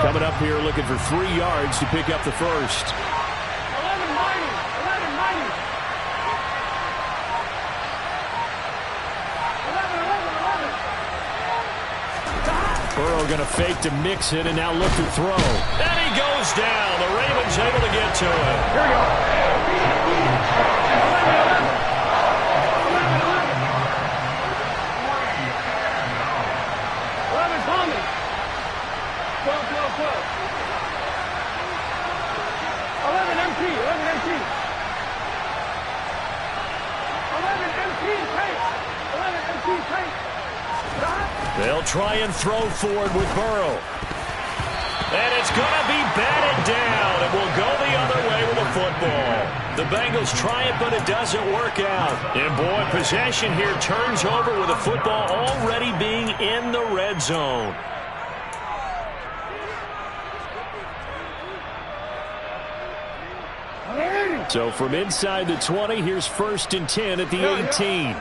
Coming up here looking for 3 yards to pick up the first. 11 mighty. 11 mighty. 11. Burrow going to fake to mix it and now look to throw. And he goes down. The Ravens able to get to it. Here we go. 11 Tommy. 12. 11 MT. 11 MT. 11 MT tank. 11 MT tank. They'll try and throw forward with Burrow. And it's going to be batted down. It will go the other way with the football. The Bengals try it, but it doesn't work out. And, boy, possession here turns over with the football already being in the red zone. So from inside the 20, here's 1st and 10 at the 18.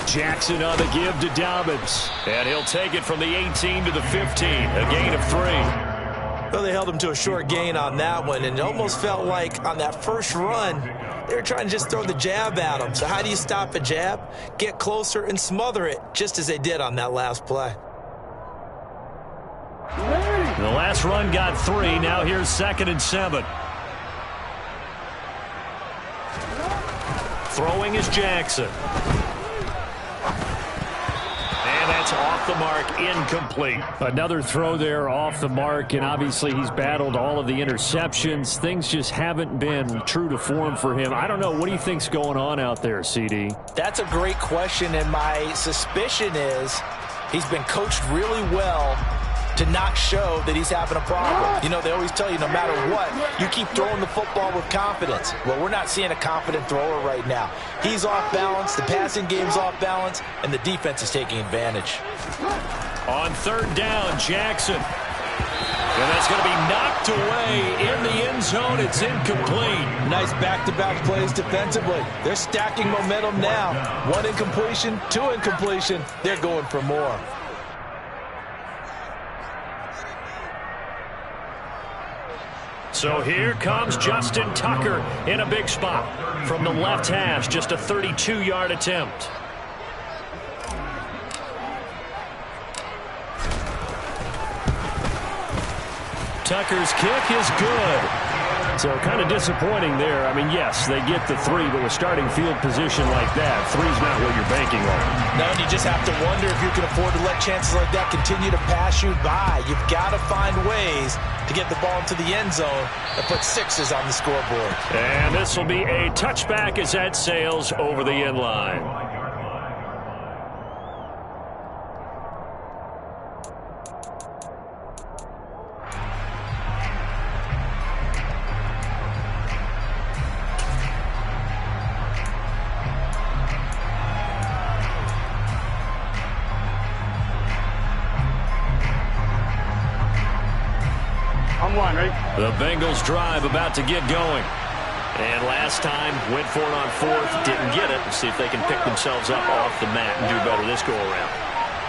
Jackson on the give to Dobbins. And he'll take it from the 18 to the 15, a gain of 3. Well, they held him to a short gain on that one, and it almost felt like on that first run, they were trying to just throw the jab at him. So how do you stop a jab? Get closer and smother it, just as they did on that last play. The last run got 3. Now here's 2nd and 7. Throwing is Jackson. And that's off the mark, incomplete. Another throw there off the mark, and obviously he's battled all of the interceptions. Things just haven't been true to form for him. I don't know. What do you think's going on out there, CD? That's a great question, and my suspicion is he's been coached really well to not show that he's having a problem. You know, they always tell you no matter what, you keep throwing the football with confidence. Well, we're not seeing a confident thrower right now. He's off balance, the passing game's off balance, and the defense is taking advantage. On 3rd down, Jackson. And that's going to be knocked away in the end zone. It's incomplete. Nice back-to-back plays defensively. They're stacking momentum now. 1 incompletion, 2 incompletion. They're going for more. So here comes Justin Tucker in a big spot. From the left hash, just a 32-yard attempt. Tucker's kick is good. So kind of disappointing there. I mean, yes, they get the 3, but with starting field position like that, 3's not what you're banking on. No, and you just have to wonder if you can afford to let chances like that continue to pass you by. You've got to find ways to get the ball into the end zone and put 6s on the scoreboard. And this will be a touchback as that sails over the end line. The Bengals drive about to get going. And last time, went for it on 4th, didn't get it. Let's see if they can pick themselves up off the mat and do better this go-around.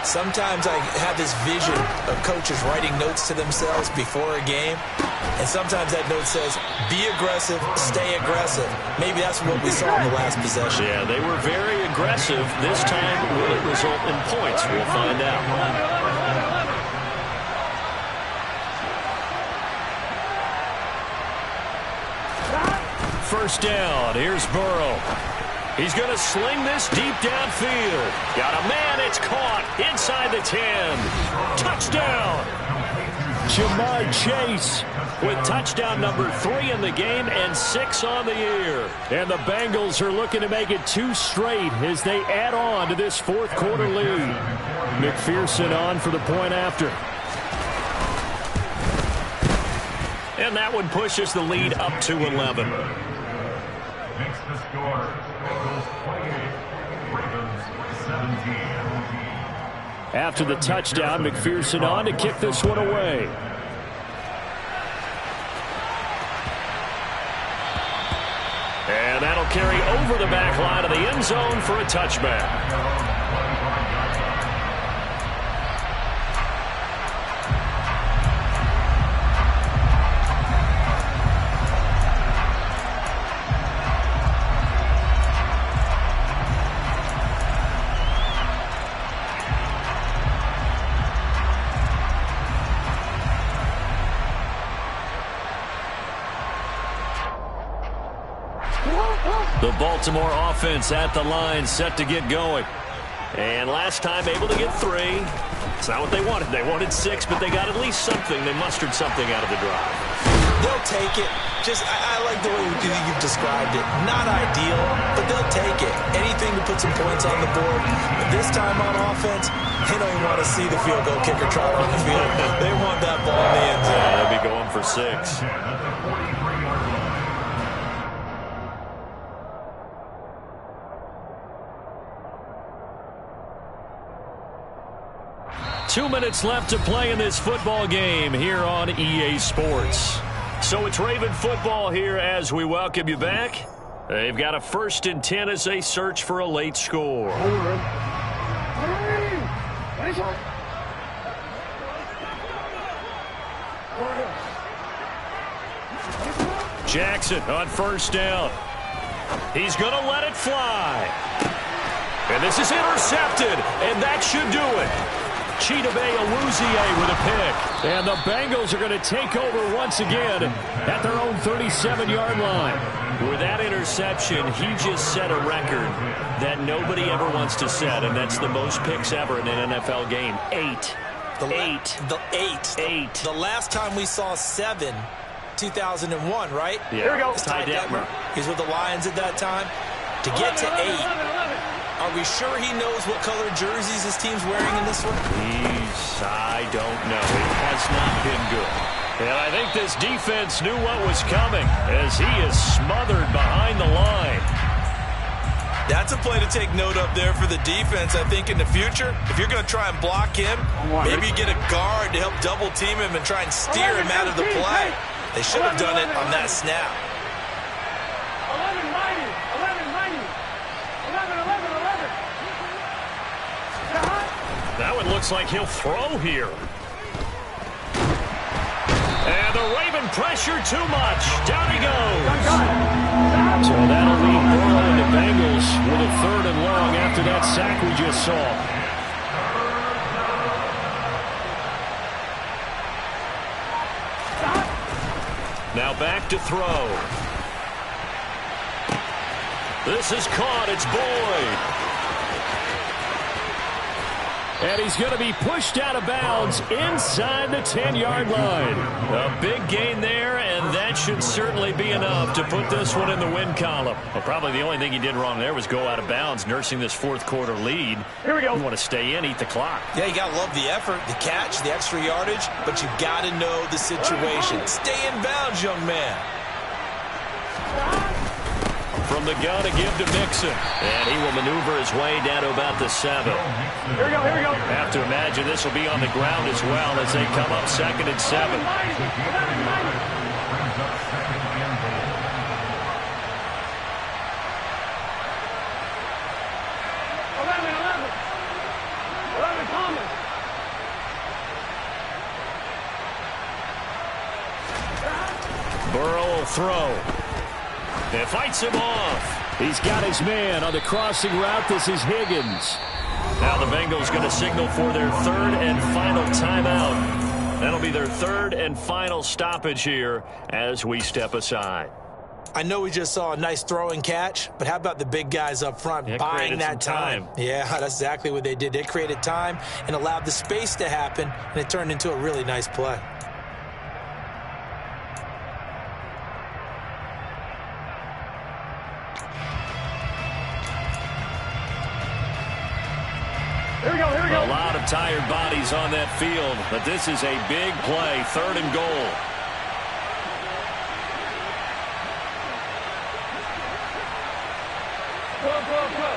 Sometimes I have this vision of coaches writing notes to themselves before a game. And sometimes that note says, be aggressive, stay aggressive. Maybe that's what we saw in the last possession. Yeah, they were very aggressive. This time, will it result in points? We'll find out. First down. Here's Burrow. He's going to sling this deep downfield. Got a man. It's caught inside the 10. Touchdown. Jamar Chase with touchdown number 3 in the game and 6 on the year. And the Bengals are looking to make it 2 straight as they add on to this 4th quarter lead. McPherson on for the point after. And that one pushes the lead up to 11. Makes the score. Bengals 28, Ravens 17. After the touchdown, McPherson on to kick this one away. And that'll carry over the back line of the end zone for a touchback. Baltimore offense at the line, set to get going. And last time able to get 3. It's not what they wanted. They wanted 6, but they got at least something. They mustered something out of the drive. They'll take it. I like the way you've described it. Not ideal, but they'll take it. Anything to put some points on the board. But this time on offense, they don't even want to see the field goal kicker trot on the field. They want that ball in the end zone. Yeah, they'll be going for 6. 2 minutes left to play in this football game here on EA Sports. So it's Raven football here as we welcome you back. They've got a 1st and 10 as they search for a late score. Jackson on 1st down. He's going to let it fly. And this is intercepted, and that should do it. Chidobe Awuzie with a pick. And the Bengals are going to take over once again at their own 37-yard line. With that interception, he just set a record that nobody ever wants to set, and that's the most picks ever in an NFL game. 8. The last time we saw 7, 2001, right? Yeah. Here we go. Ty Detmer. He's with the Lions at that time. To get to 8. Are we sure he knows what color jerseys his team's wearing in this one? I don't know. It has not been good. And I think this defense knew what was coming as he is smothered behind the line. That's a play to take note of there for the defense. I think in the future, if you're going to try and block him, maybe you get a guard to help double team him and try and steer him out of the play. They should have done it on that snap. 11, 11. That one looks like he'll throw here. And the Raven pressure too much. Down he goes. So that'll leave Burrow and the Bengals with a 3rd and long after that sack we just saw. Now back to throw. This is caught. It's Boyd. And he's going to be pushed out of bounds inside the 10-yard line. A big gain there, and that should certainly be enough to put this one in the win column. Well, probably the only thing he did wrong there was go out of bounds, nursing this 4th quarter lead. Here we go. You want to stay in, eat the clock. Yeah, you got to love the effort, the catch, the extra yardage, but you got to know the situation. Stay in bounds, young man. From the gun to give to Mixon. And he will maneuver his way down to about the 7. Here we go. Have to imagine this will be on the ground as well as they come up 2nd and 7. Burrow will throw. It fights him off. He's got his man on the crossing route. This is Higgins. Now the Bengals going to signal for their 3rd and final timeout. That'll be their 3rd and final stoppage here as we step aside. I know we just saw a nice throw and catch, but how about the big guys up front buying that time? Yeah, that's exactly what they did. They created time and allowed the space to happen, and it turned into a really nice play. Here we go. A lot of tired bodies on that field, but this is a big play, 3rd and goal. Go.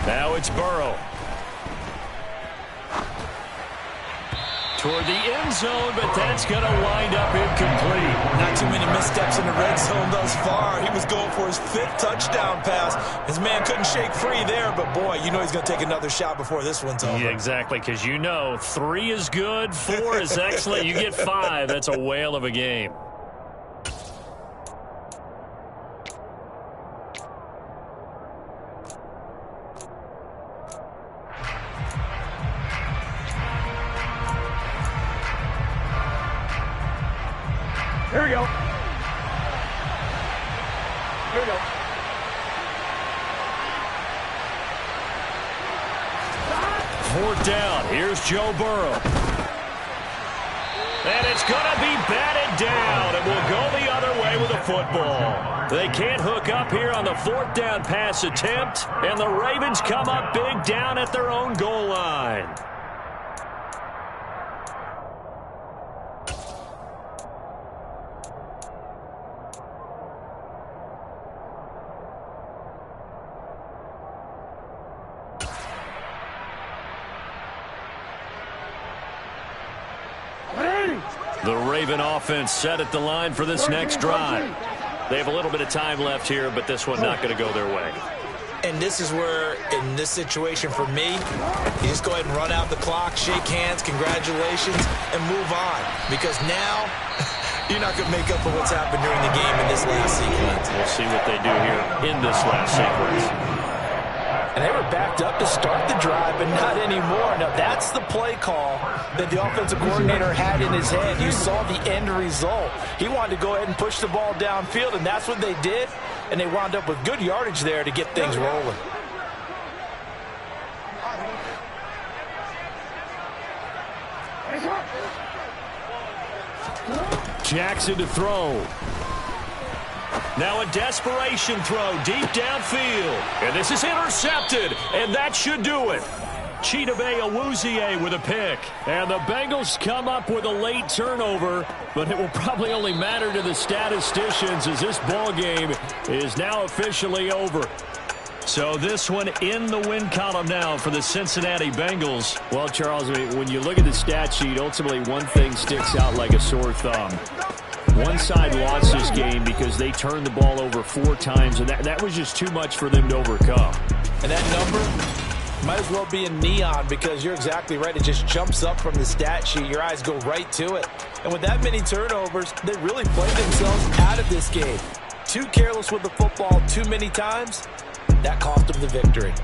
Now it's Burrow. Toward the end zone, but that's going to wind up incomplete. Not too many missteps in the red zone thus far. He was going for his 5th touchdown pass. His man couldn't shake free there, but boy, you know he's going to take another shot before this one's over. Yeah, exactly, because 3 is good, 4 is excellent. You get 5, that's a whale of a game. Here we go. Here we go. Fourth down. Here's Joe Burrow. And it's going to be batted down. It will go the other way with the football. They can't hook up here on the fourth down pass attempt. And the Ravens come up big down at their own goal line. The Raven offense set at the line for this next drive. They have a little bit of time left here, but this one not going to go their way. And this is where, in this situation for me, you just go ahead and run out the clock, shake hands, congratulations, and move on. Because now, you're not going to make up for what's happened during the game in this last sequence. We'll see what they do here in this last sequence. And they were backed up to start the drive, but not anymore. Now, that's the play call that the offensive coordinator had in his head. You saw the end result. He wanted to go ahead and push the ball downfield, and that's what they did. And they wound up with good yardage there to get things rolling. Jackson to throw. Now a desperation throw deep downfield. And this is intercepted. And that should do it. Chidobe Awuzie with a pick. And the Bengals come up with a late turnover. But it will probably only matter to the statisticians as this ball game is now officially over. So this one in the win column now for the Cincinnati Bengals. Well, Charles, I mean, when you look at the stat sheet, ultimately one thing sticks out like a sore thumb. One side lost this game because they turned the ball over 4 times, and that was just too much for them to overcome. And that number might as well be in neon because you're exactly right. It just jumps up from the stat sheet. Your eyes go right to it. And with that many turnovers, they really played themselves out of this game. Too careless with the football too many times. That cost them the victory.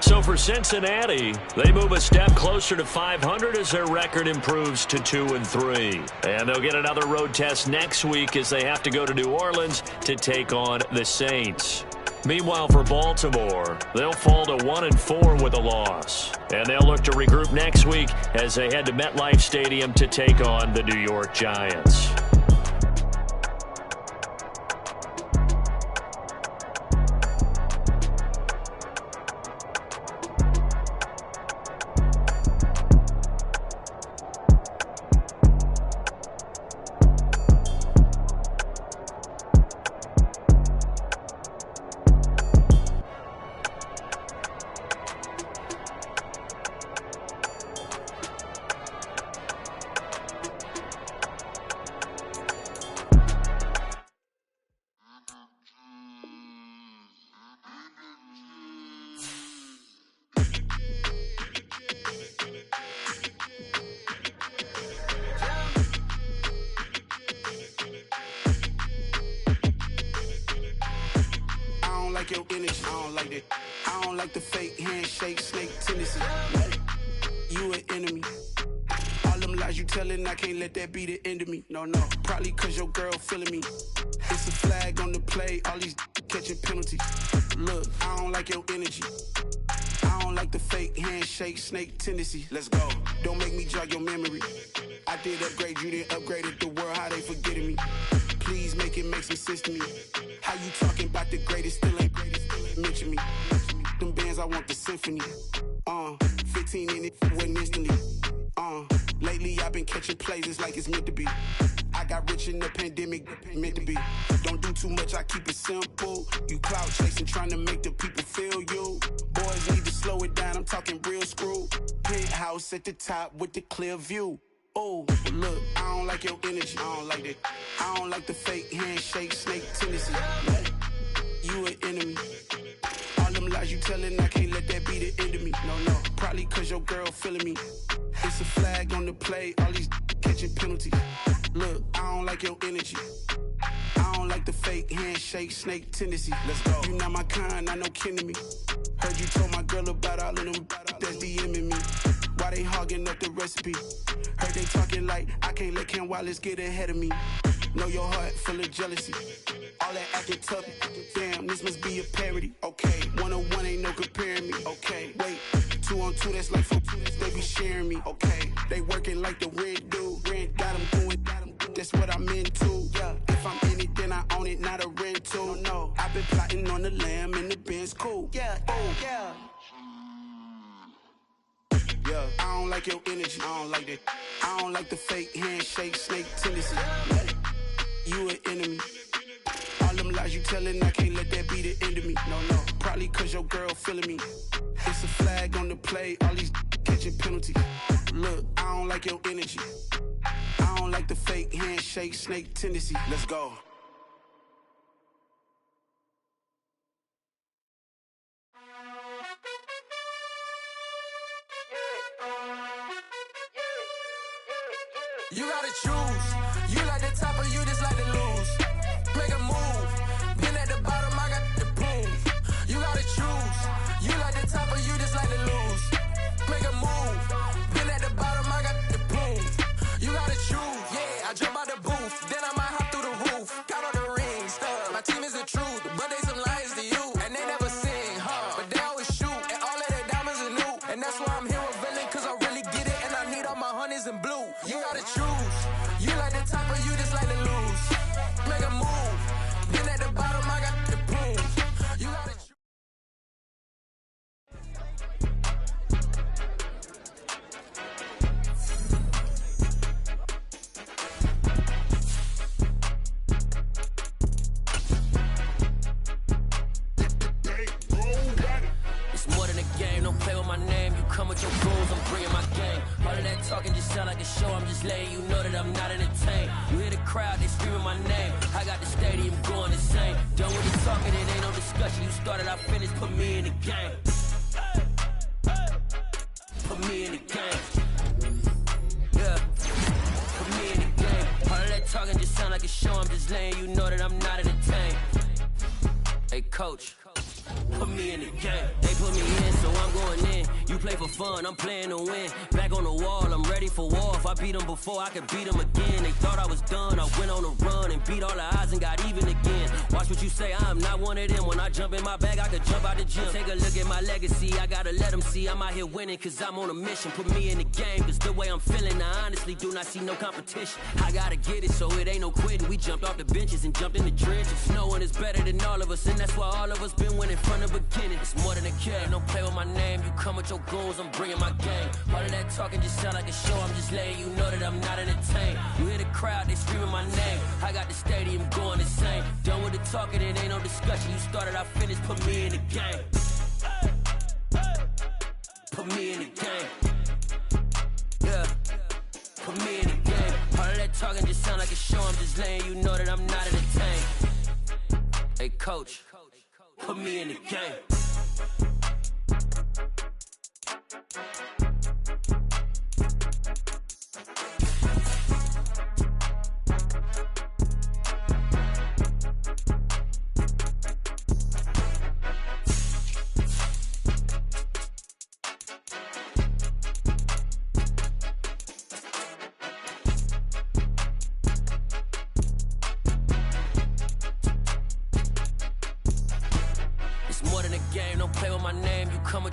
So for Cincinnati, they move a step closer to 500 as their record improves to 2-3. And they'll get another road test next week as they have to go to New Orleans to take on the Saints. Meanwhile, for Baltimore, they'll fall to 1-4 with a loss. And they'll look to regroup next week as they head to MetLife Stadium to take on the New York Giants. Your energy, I don't like that. I don't like the fake handshake, snake tendency. You an enemy. All them lies you telling, I can't let that be the end of me. No, probably cause your girl feeling me. It's a flag on the play, all these catching penalties. Look, I don't like your energy. I don't like the fake handshake, snake tendency. Let's go. Don't make me jog your memory. I did upgrade, you didn't upgrade it. The world, how they forgetting me. Please make it make some sense to me. How you talking about the greatest, still ain't greatest, still ain't mention me. Them bands, I want the symphony. 15 in it, wasn't instantly. Lately I've been catching plays, it's like it's meant to be. I got rich in the pandemic, meant to be. Don't do too much, I keep it simple. You clout chasing, trying to make the people feel you. Boys need to slow it down, I'm talking real screw. Penthouse at the top with the clear view. Oh, look, I don't like your energy. I don't like that. I don't like the fake handshake, snake tendency. You an enemy. All them lies you telling, I can't let that be the end of me. No, probably cause your girl feeling me. It's a flag on the play, all these catching penalties. Look, I don't like your energy. I don't like the fake handshake, snake tendency. Let's go. You not my kind, I know kin to me. Heard you told my girl about all of them that's DMing me. Why they hogging up the recipe? Heard they talking like I can't let Ken Wallace get ahead of me. Know your heart full of jealousy. All that acting tough. Damn, this must be a parody. Okay, 1-on-1 ain't no comparing me. Okay, wait, 2-on-2 that's like 4-2. They be sharing me. Okay, they working like the rent dude. Rent got them doing. That's what I'm into. Yeah, if I'm in it, then I own it, not a rental. No, I've been plotting on the lamb and the Benz cool. Yeah, oh yeah. Yeah, I don't like your energy. I don't like that. I don't like the fake handshake, snake tendency. You an enemy. All them lies you telling, I can't let that be the end of me. No, probably cause your girl feeling me. It's a flag on the play, all these catching penalties. Look, I don't like your energy. I don't like the fake handshake, snake tendency. Let's go. You gotta choose. You like the top or you just like to lose. Make a move. Been at the bottom, I got the proof. You gotta choose. You like the top or you just like to lose. Make a move. Been at the bottom, I got the proof. You gotta choose. Yeah, I jump out the booth. Then I might hop through the roof. Got on the ring, stuff. My team is the truth, but they some liars to you. And they never sing, but they always shoot. And all of their diamonds are new. And that's why I'm here with villain, cause I really get it. And I need all my honeys in blue. You gotta choose. You like the top or you just like to lose. Make a move. Been at the bottom, I got the proof. You gotta choose. It's more than a game, don't play with my name. You come with your rules, I'm bringing my game. All of that talking just sound like a show, I'm just letting you know that I'm not entertained. You hear the crowd, they screaming my name. I got the stadium going insane. Done with the talking, it ain't no discussion. You started, I finished, put me in the game. Put me in the game. Yeah, put me in the game. All of that talking just sound like a show, I'm just letting you know that I'm not entertained. Hey coach, put me in the game. They put me in, so I'm going in. You play for fun, I'm playing to win. Back on the wall, I'm ready for war. If I beat them before, I could beat them again. They thought I was done, I went on a run and beat all the odds and got even again. Watch what you say, I'm not one of them. When I jump in my bag, I could jump out the gym. Take a look at my legacy, I gotta let them see I'm out here winning, cause I'm on a mission. Put me in the game, cause the way I'm feeling, I honestly do not see no competition. I gotta get it, so it ain't no quitting. We jumped off the benches and jumped in the trenches. No one is better than all of us, and that's why all of us been winning from the beginning. It's more than a game, don't play with my name. You come with your goons, I'm bringing my game. All of that talking just sound like a show, I'm just letting you know that I'm not entertained. You hear the crowd, they screaming my name. I got the stadium going insane. Done with the talking, it ain't no discussion. You started, I finished, put me in the game. Put me in the game. Yeah, put me in the game. All of that talking just sound like a show, I'm just letting you know that I'm not entertained. Hey coach, put me in the game.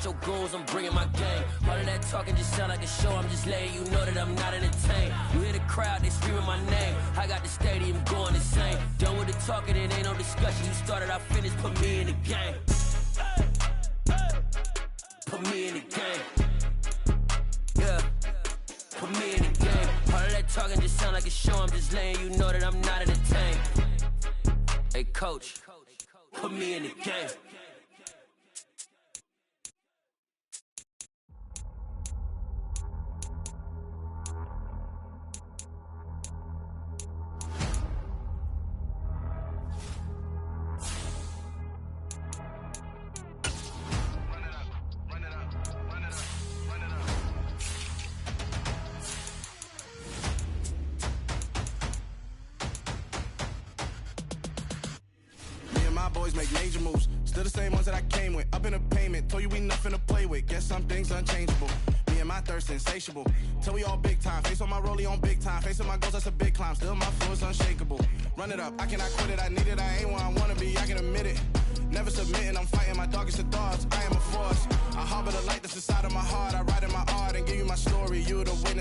Your goons, I'm bringing my game. All of that talking just sound like a show, I'm just letting you know that I'm not entertained. You hear the crowd, they screaming my name. I got the stadium going insane. Done with the talking, it ain't no discussion. You started, I finished, put me in the game. Put me in the game. Yeah, put me in the game. All of that talking just sound like a show, I'm just letting you know that I'm not entertained. Hey coach, put me in the game. Boys make major moves, still the same ones that I came with. Up in a payment, told you we nothing to play with. Guess some things unchangeable. Me and my thirst insatiable. Till we all big time, face on my rollie on big time. Facing my goals, that's a big climb. Still my flow is unshakable. Run it up, I cannot quit it. I need it, I ain't where I wanna be, I can admit it. Never submitting, I'm fighting my darkest of thoughts. I am a force. I harbor the light that's inside of my heart. I write in my art and give you my story. You the witness.